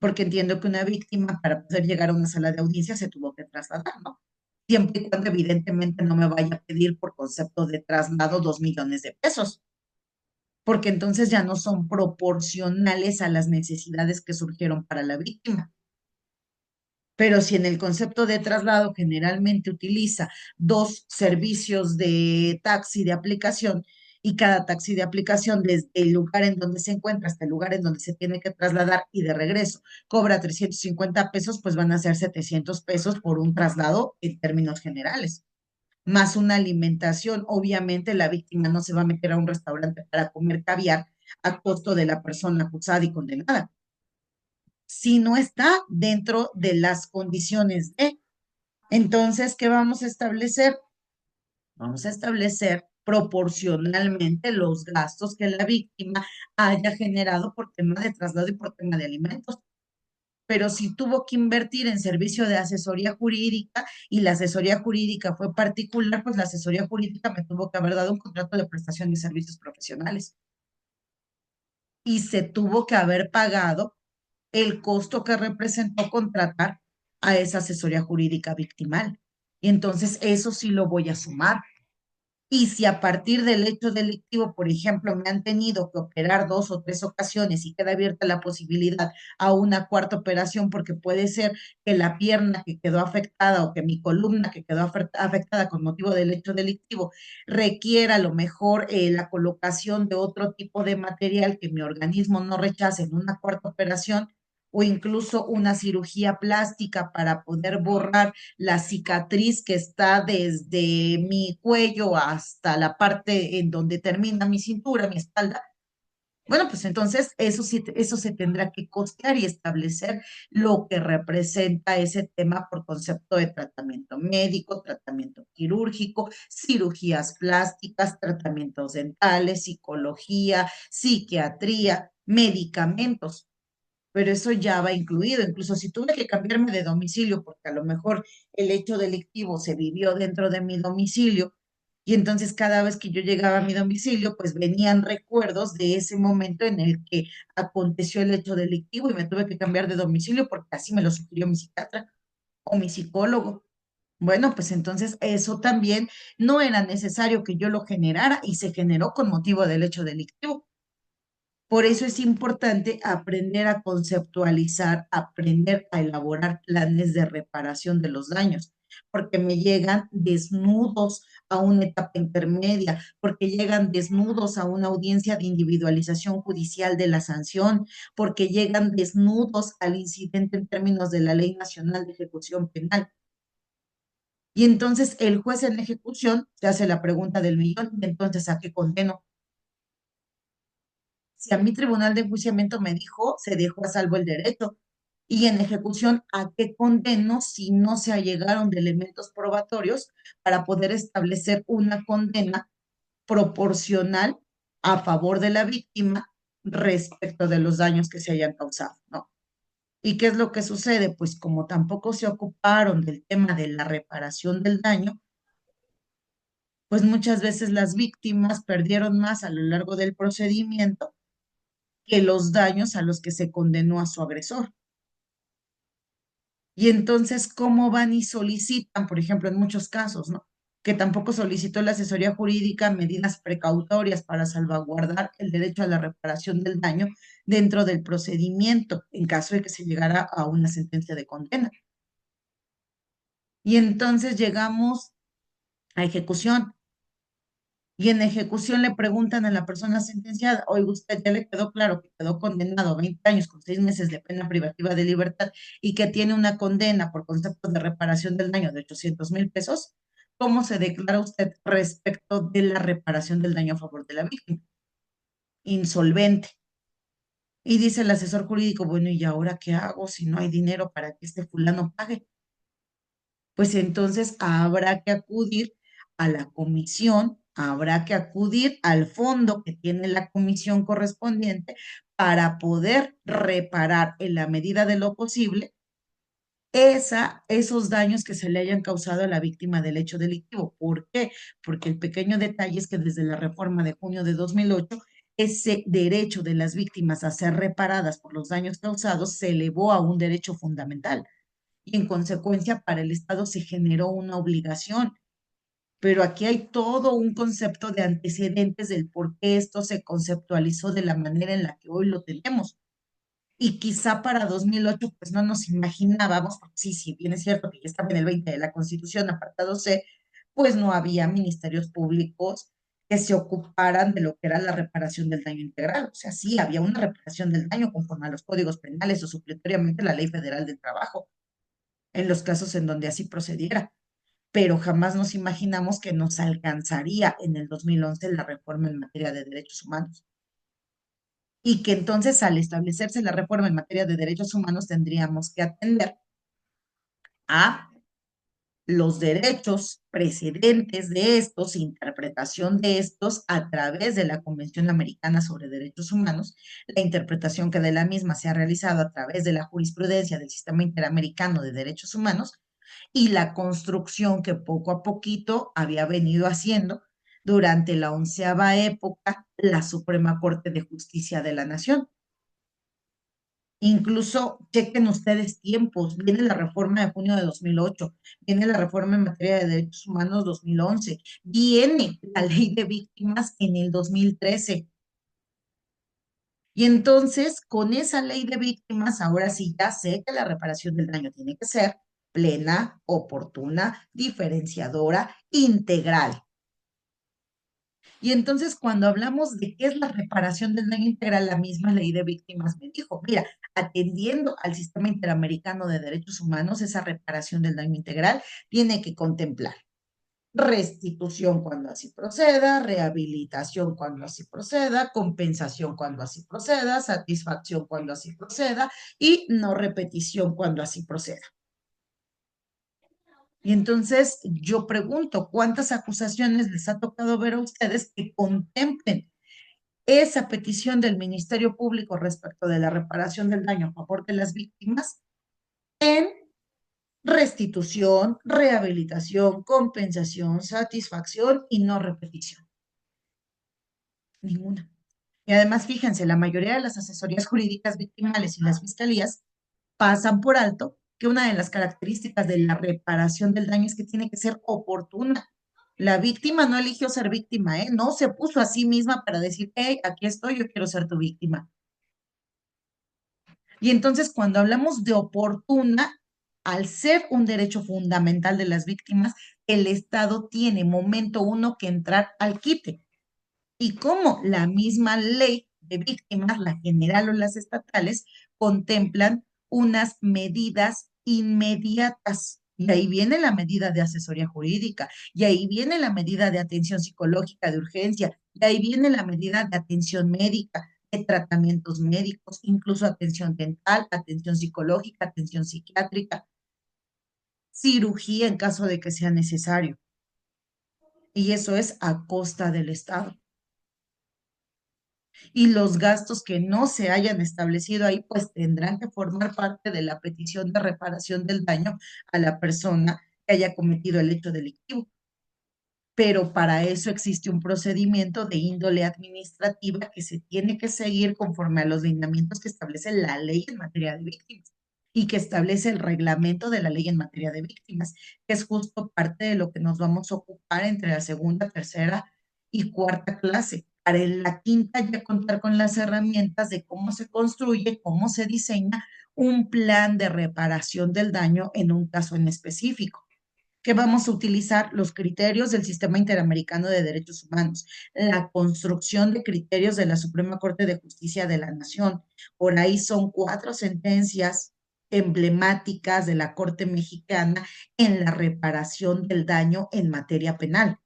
S2: porque entiendo que una víctima para poder llegar a una sala de audiencia se tuvo que trasladar, ¿no? Siempre y cuando evidentemente no me vaya a pedir por concepto de traslado 2 millones de pesos, porque entonces ya no son proporcionales a las necesidades que surgieron para la víctima. Pero si en el concepto de traslado generalmente utiliza dos servicios de taxi de aplicación y cada taxi de aplicación desde el lugar en donde se encuentra hasta el lugar en donde se tiene que trasladar y de regreso cobra 350 pesos, pues van a ser 700 pesos por un traslado en términos generales, más una alimentación. Obviamente la víctima no se va a meter a un restaurante para comer caviar a costo de la persona acusada y condenada si no está dentro de las condiciones de. Entonces, ¿qué vamos a establecer? Vamos a establecer proporcionalmente los gastos que la víctima haya generado por tema de traslado y por tema de alimentos. Pero si tuvo que invertir en servicio de asesoría jurídica y la asesoría jurídica fue particular, pues la asesoría jurídica me tuvo que haber dado un contrato de prestación de servicios profesionales y se tuvo que haber pagado el costo que representó contratar a esa asesoría jurídica victimal. Y entonces eso sí lo voy a sumar. Y si a partir del hecho delictivo, por ejemplo, me han tenido que operar 2 o 3 ocasiones y queda abierta la posibilidad a una cuarta operación, porque puede ser que la pierna que quedó afectada o que mi columna que quedó afectada con motivo del hecho delictivo requiera a lo mejor la colocación de otro tipo de material que mi organismo no rechace en una cuarta operación o incluso una cirugía plástica para poder borrar la cicatriz que está desde mi cuello hasta la parte en donde termina mi cintura, mi espalda. Bueno, pues entonces eso sí, eso se tendrá que costear y establecer lo que representa ese tema por concepto de tratamiento médico, tratamiento quirúrgico, cirugías plásticas, tratamientos dentales, psicología, psiquiatría, medicamentos, pero eso ya va incluido. Incluso si tuve que cambiarme de domicilio, porque a lo mejor el hecho delictivo se vivió dentro de mi domicilio, y entonces cada vez que yo llegaba a mi domicilio, pues venían recuerdos de ese momento en el que aconteció el hecho delictivo y me tuve que cambiar de domicilio porque así me lo sugirió mi psiquiatra o mi psicólogo. Bueno, pues entonces eso también no era necesario que yo lo generara y se generó con motivo del hecho delictivo. Por eso es importante aprender a conceptualizar, aprender a elaborar planes de reparación de los daños, porque me llegan desnudos a una etapa intermedia, porque llegan desnudos a una audiencia de individualización judicial de la sanción, porque llegan desnudos al incidente en términos de la Ley Nacional de Ejecución Penal. Y entonces el juez en ejecución se hace la pregunta del millón, y entonces ¿a qué condeno? Si a mi tribunal de enjuiciamiento me dijo, se dejó a salvo el derecho. Y en ejecución, ¿a qué condeno si no se allegaron de elementos probatorios para poder establecer una condena proporcional a favor de la víctima respecto de los daños que se hayan causado, ¿no? ¿Y qué es lo que sucede? Pues como tampoco se ocuparon del tema de la reparación del daño, pues muchas veces las víctimas perdieron más a lo largo del procedimiento que los daños a los que se condenó a su agresor. Y entonces, ¿cómo van y solicitan, por ejemplo, en muchos casos, ¿no? Que tampoco solicitó la asesoría jurídica medidas precautorias para salvaguardar el derecho a la reparación del daño dentro del procedimiento en caso de que se llegara a una sentencia de condena. Y entonces llegamos a ejecución. Y en ejecución le preguntan a la persona sentenciada, oiga, usted ya le quedó claro que quedó condenado a 20 años con 6 meses de pena privativa de libertad y que tiene una condena por conceptos de reparación del daño de 800,000 pesos. ¿Cómo se declara usted respecto de la reparación del daño a favor de la víctima? Insolvente. Y dice el asesor jurídico, bueno, ¿y ahora qué hago si no hay dinero para que este fulano pague? Pues entonces habrá que acudir a la comisión, habrá que acudir al fondo que tiene la comisión correspondiente para poder reparar en la medida de lo posible esos daños que se le hayan causado a la víctima del hecho delictivo. ¿Por qué? Porque el pequeño detalle es que desde la reforma de junio de 2008, ese derecho de las víctimas a ser reparadas por los daños causados se elevó a un derecho fundamental y en consecuencia para el Estado se generó una obligación. Pero aquí hay todo un concepto de antecedentes del por qué esto se conceptualizó de la manera en la que hoy lo tenemos. Y quizá para 2008 pues no nos imaginábamos, porque sí, sí, bien es cierto que ya estaba en el 20 de la Constitución, apartado C, pues no había ministerios públicos que se ocuparan de lo que era la reparación del daño integral. O sea, sí, había una reparación del daño conforme a los códigos penales o supletoriamente la Ley Federal del Trabajo, en los casos en donde así procediera, pero jamás nos imaginamos que nos alcanzaría en el 2011 la reforma en materia de derechos humanos y que entonces al establecerse la reforma en materia de derechos humanos tendríamos que atender a los derechos precedentes de estos, interpretación de estos a través de la Convención Americana sobre Derechos Humanos, la interpretación que de la misma se ha realizado a través de la jurisprudencia del Sistema Interamericano de Derechos Humanos y la construcción que poco a poquito había venido haciendo durante la 11ª época la Suprema Corte de Justicia de la Nación. Incluso chequen ustedes tiempos, viene la reforma de junio de 2008, viene la reforma en materia de derechos humanos 2011, viene la ley de víctimas en el 2013. Y entonces, con esa ley de víctimas, ahora sí ya sé que la reparación del daño tiene que ser plena, oportuna, diferenciadora, integral. Y entonces cuando hablamos de qué es la reparación del daño integral, la misma ley de víctimas me dijo, mira, atendiendo al sistema interamericano de derechos humanos, esa reparación del daño integral tiene que contemplar restitución cuando así proceda, rehabilitación cuando así proceda, compensación cuando así proceda, satisfacción cuando así proceda y no repetición cuando así proceda. Y entonces yo pregunto, ¿cuántas acusaciones les ha tocado ver a ustedes que contemplen esa petición del Ministerio Público respecto de la reparación del daño a favor de las víctimas en restitución, rehabilitación, compensación, satisfacción y no repetición? Ninguna. Y además, fíjense, la mayoría de las asesorías jurídicas victimales y las fiscalías pasan por alto que una de las características de la reparación del daño es que tiene que ser oportuna. La víctima no eligió ser víctima, ¿eh? No se puso a sí misma para decir, hey, aquí estoy, yo quiero ser tu víctima. Y entonces, cuando hablamos de oportuna, al ser un derecho fundamental de las víctimas, el Estado tiene momento uno que entrar al quite. Y como la misma ley de víctimas, la general o las estatales, contemplan unas medidas inmediatas. Y ahí viene la medida de asesoría jurídica, y ahí viene la medida de atención psicológica de urgencia, y ahí viene la medida de atención médica, de tratamientos médicos, incluso atención dental, atención psicológica, atención psiquiátrica, cirugía en caso de que sea necesario. Y eso es a costa del Estado. Y los gastos que no se hayan establecido ahí, pues tendrán que formar parte de la petición de reparación del daño a la persona que haya cometido el hecho delictivo. Pero para eso existe un procedimiento de índole administrativa que se tiene que seguir conforme a los lineamientos que establece la ley en materia de víctimas y que establece el reglamento de la ley en materia de víctimas, que es justo parte de lo que nos vamos a ocupar entre la segunda, tercera y cuarta clase. Para en la quinta ya contar con las herramientas de cómo se construye, cómo se diseña un plan de reparación del daño en un caso en específico, que vamos a utilizar los criterios del Sistema Interamericano de Derechos Humanos, la construcción de criterios de la Suprema Corte de Justicia de la Nación. Por ahí son 4 sentencias emblemáticas de la Corte Mexicana en la reparación del daño en materia penal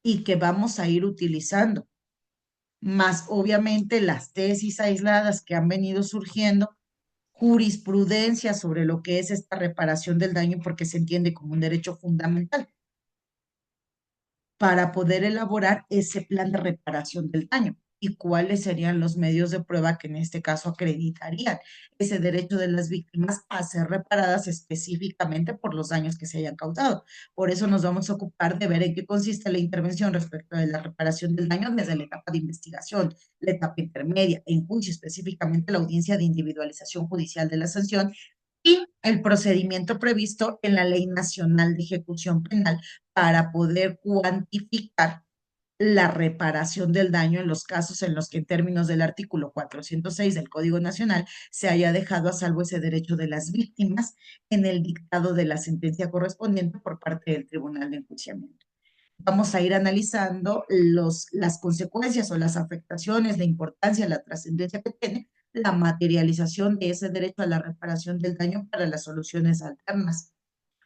S2: y que vamos a ir utilizando, más obviamente las tesis aisladas que han venido surgiendo, jurisprudencia sobre lo que es esta reparación del daño porque se entiende como un derecho fundamental para poder elaborar ese plan de reparación del daño. y cuáles serían los medios de prueba que en este caso acreditarían ese derecho de las víctimas a ser reparadas específicamente por los daños que se hayan causado. Por eso nos vamos a ocupar de ver en qué consiste la intervención respecto de la reparación del daño desde la etapa de investigación, la etapa intermedia, en juicio específicamente la audiencia de individualización judicial de la sanción y el procedimiento previsto en la Ley Nacional de Ejecución Penal para poder cuantificar la reparación del daño en los casos en los que en términos del artículo 406 del Código Nacional se haya dejado a salvo ese derecho de las víctimas en el dictado de la sentencia correspondiente por parte del Tribunal de Enjuiciamiento. Vamos a ir analizando las consecuencias o las afectaciones, la importancia, la trascendencia que tiene la materialización de ese derecho a la reparación del daño para las soluciones alternas,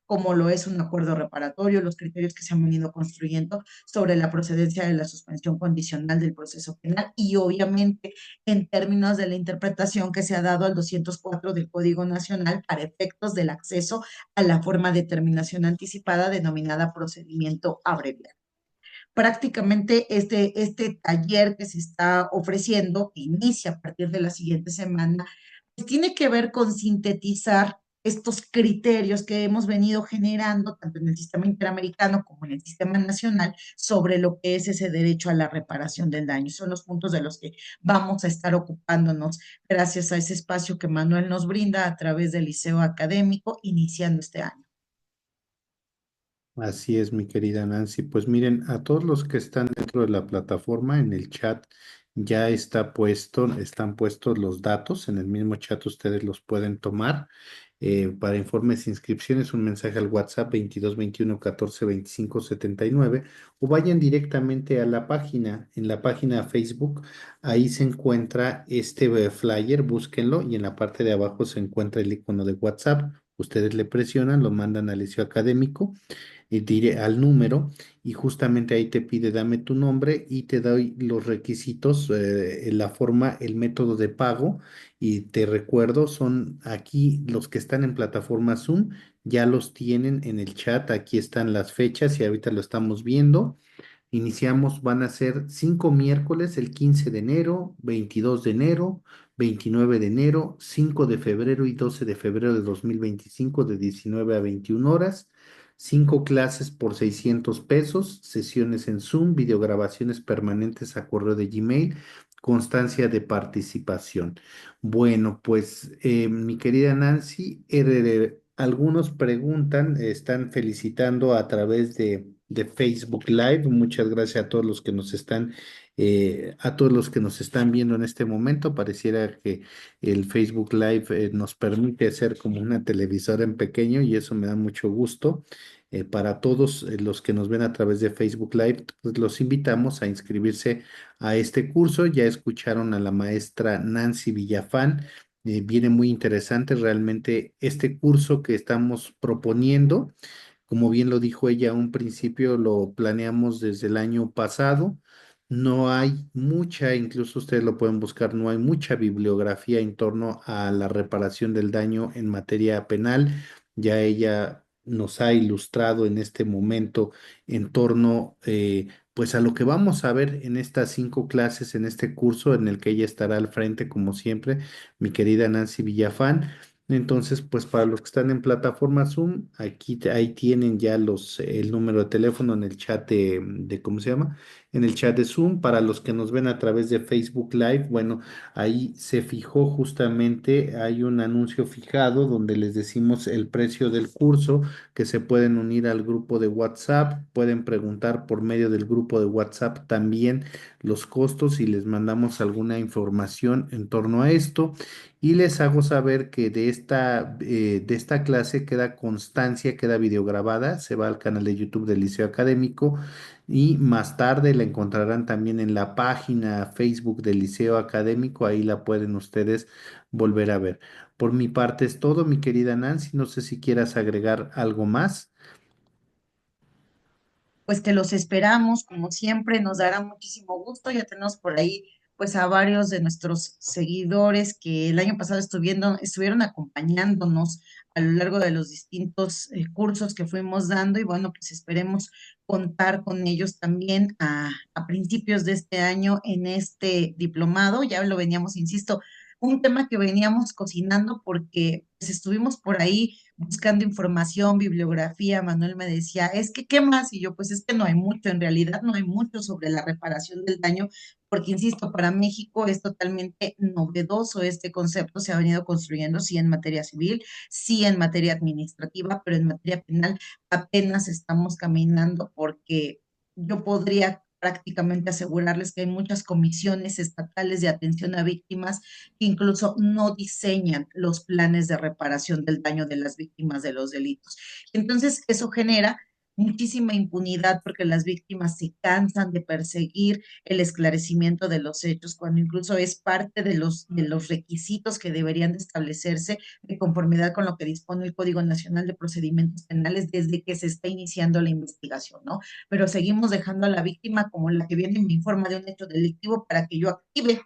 S2: como lo es un acuerdo reparatorio, los criterios que se han venido construyendo sobre la procedencia de la suspensión condicional del proceso penal y obviamente en términos de la interpretación que se ha dado al 204 del Código Nacional para efectos del acceso a la forma de terminación anticipada denominada procedimiento abreviado. Prácticamente este taller que se está ofreciendo, que inicia a partir de la siguiente semana, pues tiene que ver con sintetizar estos criterios que hemos venido generando tanto en el sistema interamericano como en el sistema nacional sobre lo que es ese derecho a la reparación del daño. Son los puntos de los que vamos a estar ocupándonos gracias a ese espacio que Manuel nos brinda a través del Liceo Académico iniciando este año.
S1: Así es, mi querida Nancy. Pues miren, a todos los que están dentro de la plataforma, en el chat ya está puesto, están puestos los datos. En el mismo chat ustedes los pueden tomar. Para informes e inscripciones, un mensaje al WhatsApp 22 21 14 25 79 o vayan directamente a la página, en la página Facebook, ahí se encuentra este flyer, búsquenlo y en la parte de abajo se encuentra el icono de WhatsApp. Ustedes le presionan, lo mandan al liceo académico y diré al número y justamente ahí te pide dame tu nombre y te doy los requisitos, la forma, el método de pago y te recuerdo, son aquí los que están en plataforma Zoom, ya los tienen en el chat, aquí están las fechas y ahorita lo estamos viendo. Iniciamos, van a ser 5 miércoles, el 15 de enero, 22 de enero, 29 de enero, 5 de febrero y 12 de febrero de 2025 de 19 a 21 horas. 5 clases por 600 pesos, sesiones en Zoom, videograbaciones permanentes a correo de Gmail, constancia de participación. Bueno, pues mi querida Nancy, algunos preguntan, están felicitando a través de Facebook Live. Muchas gracias a todos los que nos están, a todos los que nos están viendo en este momento. Pareciera que el Facebook Live nos permite hacer como una televisora en pequeño y eso me da mucho gusto. Para todos los que nos ven a través de Facebook Live, pues los invitamos a inscribirse a este curso. Ya escucharon a la maestra Nancy Villafán. Viene muy interesante realmente este curso que estamos proponiendo. Como bien lo dijo ella, a un principio lo planeamos desde el año pasado. No hay mucha, incluso ustedes lo pueden buscar, no hay mucha bibliografía en torno a la reparación del daño en materia penal. Ya ella nos ha ilustrado en este momento en torno, pues a lo que vamos a ver en estas 5 clases, en este curso en el que ella estará al frente, como siempre, mi querida Nancy Villafán. Entonces, pues para los que están en plataforma Zoom, aquí ahí tienen ya el número de teléfono en el chat ¿cómo se llama? En el chat de Zoom. Para los que nos ven a través de Facebook Live, bueno, ahí se fijó justamente, hay un anuncio fijado donde les decimos el precio del curso, que se pueden unir al grupo de WhatsApp, pueden preguntar por medio del grupo de WhatsApp también los costos y les mandamos alguna información en torno a esto y les hago saber que de esta clase queda constancia, queda videograbada, se va al canal de YouTube del Liceo Académico y más tarde la encontrarán también en la página Facebook del Liceo Académico, ahí la pueden ustedes volver a ver. Por mi parte es todo, mi querida Nancy, no sé si quieras agregar algo más.
S2: Pues que los esperamos, como siempre, nos dará muchísimo gusto. Ya tenemos por ahí pues a varios de nuestros seguidores que el año pasado estuvieron acompañándonos a lo largo de los distintos cursos que fuimos dando y bueno, pues esperemos contar con ellos también a principios de este año en este diplomado. Ya lo veníamos, insisto, un tema que veníamos cocinando porque pues, estuvimos por ahí buscando información, bibliografía. Manuel me decía, es que, ¿qué más? Y yo, pues es que no hay mucho, en realidad no hay mucho sobre la reparación del daño, porque, insisto, para México es totalmente novedoso este concepto, se ha venido construyendo, sí, en materia civil, sí, en materia administrativa, pero en materia penal apenas estamos caminando porque yo podría prácticamente asegurarles que hay muchas comisiones estatales de atención a víctimas que incluso no diseñan los planes de reparación del daño de las víctimas de los delitos. Entonces, eso genera muchísima impunidad porque las víctimas se cansan de perseguir el esclarecimiento de los hechos, cuando incluso es parte de los requisitos que deberían de establecerse de conformidad con lo que dispone el Código Nacional de Procedimientos Penales desde que se está iniciando la investigación, ¿no? Pero seguimos dejando a la víctima como la que viene y me informa de un hecho delictivo para que yo active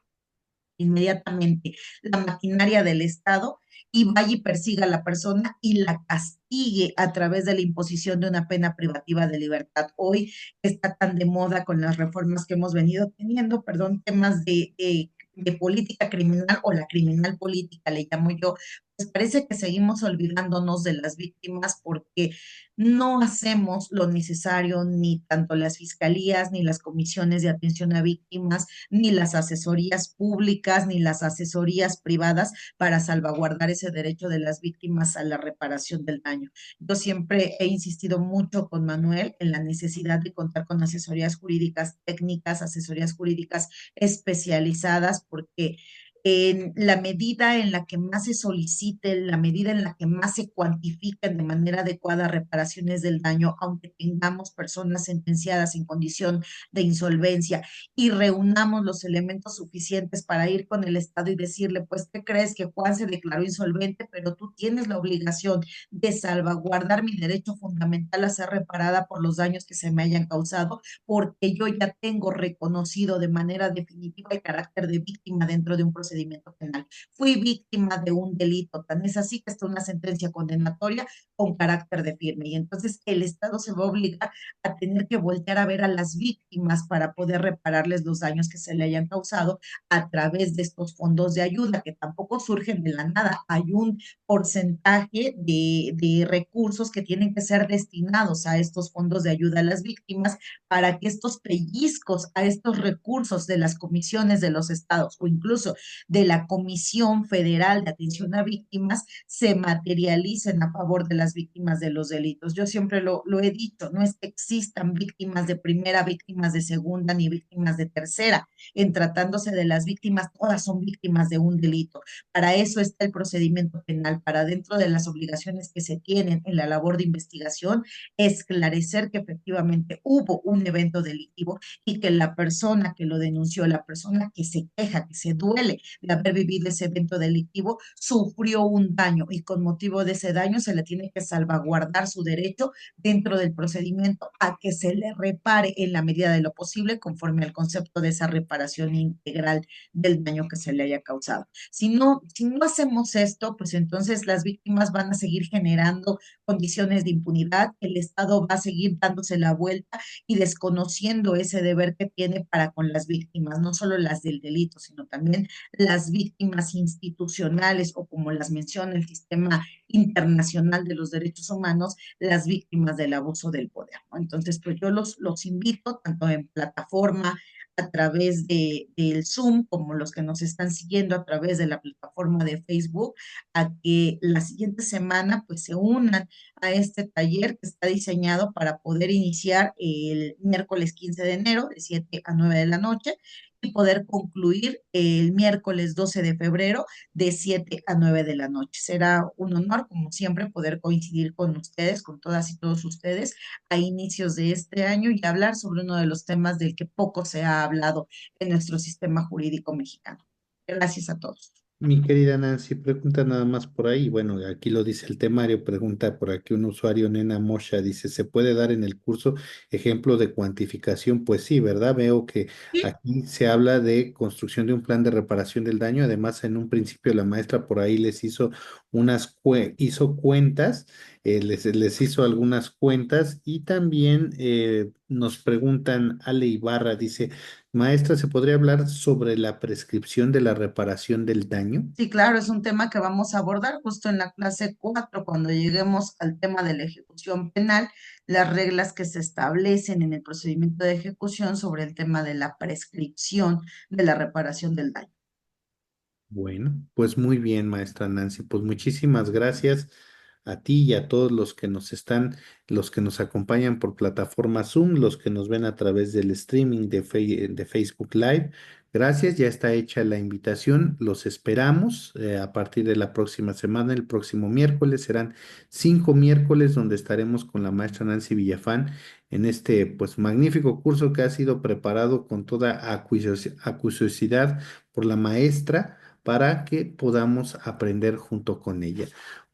S2: inmediatamente la maquinaria del Estado y vaya y persiga a la persona y la castigue a través de la imposición de una pena privativa de libertad. Hoy está tan de moda con las reformas que hemos venido teniendo, perdón, temas de política criminal o la criminal política, le llamo yo, pues parece que seguimos olvidándonos de las víctimas porque no hacemos lo necesario, ni tanto las fiscalías, ni las comisiones de atención a víctimas, ni las asesorías públicas, ni las asesorías privadas para salvaguardar ese derecho de las víctimas a la reparación del daño. Yo siempre he insistido mucho con Manuel en la necesidad de contar con asesorías jurídicas técnicas, asesorías jurídicas especializadas, porque en la medida en la que más se solicite, en la medida en la que más se cuantifiquen de manera adecuada reparaciones del daño, aunque tengamos personas sentenciadas en condición de insolvencia y reunamos los elementos suficientes para ir con el Estado y decirle, pues, ¿qué crees? Que Juan se declaró insolvente, pero tú tienes la obligación de salvaguardar mi derecho fundamental a ser reparada por los daños que se me hayan causado, porque yo ya tengo reconocido de manera definitiva el carácter de víctima dentro de un procedimiento penal. Fui víctima de un delito, tan es así que está una sentencia condenatoria con carácter de firme. Y entonces el Estado se va a obligar a tener que voltear a ver a las víctimas para poder repararles los daños que se le hayan causado a través de estos fondos de ayuda, que tampoco surgen de la nada. Hay un porcentaje de recursos que tienen que ser destinados a estos fondos de ayuda a las víctimas para que estos pellizcos a estos recursos de las comisiones de los estados o incluso de la Comisión Federal de Atención a Víctimas se materialicen a favor de las víctimas de los delitos. Yo siempre lo he dicho, no es que existan víctimas de primera, víctimas de segunda, ni víctimas de tercera. En tratándose de las víctimas, todas son víctimas de un delito. Para eso está el procedimiento penal, para dentro de las obligaciones que se tienen en la labor de investigación, esclarecer que efectivamente hubo un evento delictivo y que la persona que lo denunció, la persona que se queja, que se duele de haber vivido ese evento delictivo, sufrió un daño y con motivo de ese daño se le tiene que salvaguardar su derecho dentro del procedimiento a que se le repare en la medida de lo posible conforme al concepto de esa reparación integral del daño que se le haya causado. Si no hacemos esto, pues entonces las víctimas van a seguir generando condiciones de impunidad, el Estado va a seguir dándose la vuelta y desconociendo ese deber que tiene para con las víctimas, no solo las del delito, sino también las víctimas institucionales o como las menciona el sistema internacional de los derechos humanos, las víctimas del abuso del poder, ¿no? Entonces, pues yo los invito tanto en plataforma a través del Zoom, como los que nos están siguiendo a través de la plataforma de Facebook, a que la siguiente semana pues se unan a este taller que está diseñado para poder iniciar el miércoles 15 de enero de 7 a 9 de la noche y poder concluir el miércoles 12 de febrero de 7 a 9 de la noche. Será un honor, como siempre, poder coincidir con ustedes, con todas y todos ustedes, a inicios de este año y hablar sobre uno de los temas del que poco se ha hablado en nuestro sistema jurídico mexicano. Gracias a todos.
S1: Mi querida Nancy, pregunta nada más por ahí. Bueno, aquí lo dice el temario, pregunta por aquí un usuario, Nena Mosha, dice, ¿se puede dar en el curso ejemplo de cuantificación? Pues sí, ¿verdad? Veo que aquí se habla de construcción de un plan de reparación del daño. Además, en un principio la maestra por ahí les hizo hizo cuentas, les hizo algunas cuentas y también nos preguntan, Ale Ibarra dice, maestra, ¿se podría hablar sobre la prescripción de la reparación del daño?
S2: Sí, claro, es un tema que vamos a abordar justo en la clase 4 cuando lleguemos al tema de la ejecución penal, las reglas que se establecen en el procedimiento de ejecución sobre el tema de la prescripción de la reparación del daño.
S1: Bueno, pues muy bien, maestra Nancy. Pues muchísimas gracias a ti y a todos los que nos acompañan por plataforma Zoom, los que nos ven a través del streaming de Facebook Live. Gracias, ya está hecha la invitación. Los esperamos a partir de la próxima semana, el próximo miércoles. Serán 5 miércoles donde estaremos con la maestra Nancy Villafán en este pues magnífico curso que ha sido preparado con toda acuciosidad por la maestra para que podamos aprender junto con ella.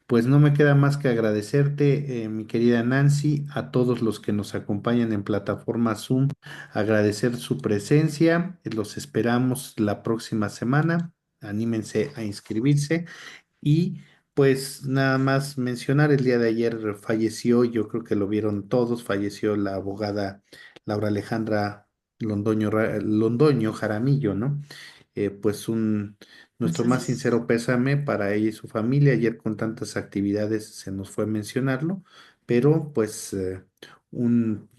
S1: Pues no me queda más que agradecerte, mi querida Nancy, a todos los que nos acompañan en plataforma Zoom, agradecer su presencia. Los esperamos la próxima semana. Anímense a inscribirse y pues nada más mencionar, el día de ayer falleció, yo creo que lo vieron todos, falleció la abogada Laura Alejandra Londoño Jaramillo, ¿no? Pues nuestro más
S2: Entonces,
S1: sincero pésame para ella y su familia. Ayer con tantas actividades se nos fue mencionarlo, pero pues un,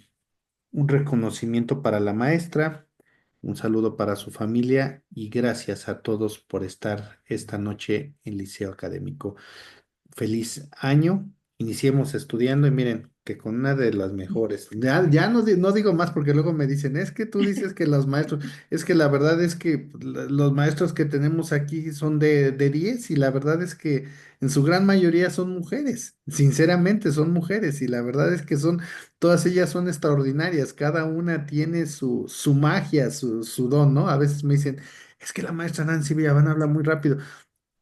S1: un reconocimiento para la maestra, un saludo para su familia y gracias a todos por estar esta noche en Liceo Académico. Feliz año. Iniciemos estudiando y miren que con una de las mejores. Ya no, no digo más porque luego me dicen, es que tú dices que los maestros, es que la verdad es que los maestros que tenemos aquí son de 10 y la verdad es que en su gran mayoría son mujeres. Sinceramente son mujeres y la verdad es que todas ellas son extraordinarias. Cada una tiene su magia, su don, ¿no? A veces me dicen, es que la maestra Nancy Villaván habla muy rápido.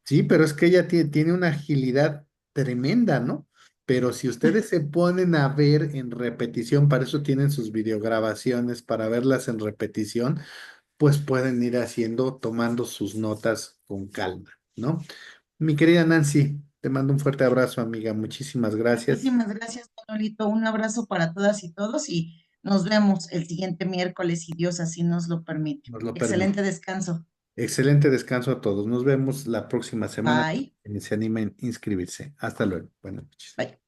S1: Sí, pero es que ella tiene una agilidad tremenda, ¿no? Pero si ustedes se ponen a ver en repetición, para eso tienen sus videograbaciones, para verlas en repetición, pues pueden ir haciendo, tomando sus notas con calma, ¿no? Mi querida Nancy, te mando un fuerte abrazo, amiga. Muchísimas gracias.
S2: muchísimas gracias, Manolito. Un abrazo para todas y todos y nos vemos el siguiente miércoles si Dios así nos lo permite.
S1: Nos lo permite.
S2: Excelente descanso.
S1: Excelente descanso a todos. Nos vemos la próxima semana.
S2: Bye.
S1: Que se animen a inscribirse. Hasta luego. Buenas noches.
S2: Bye.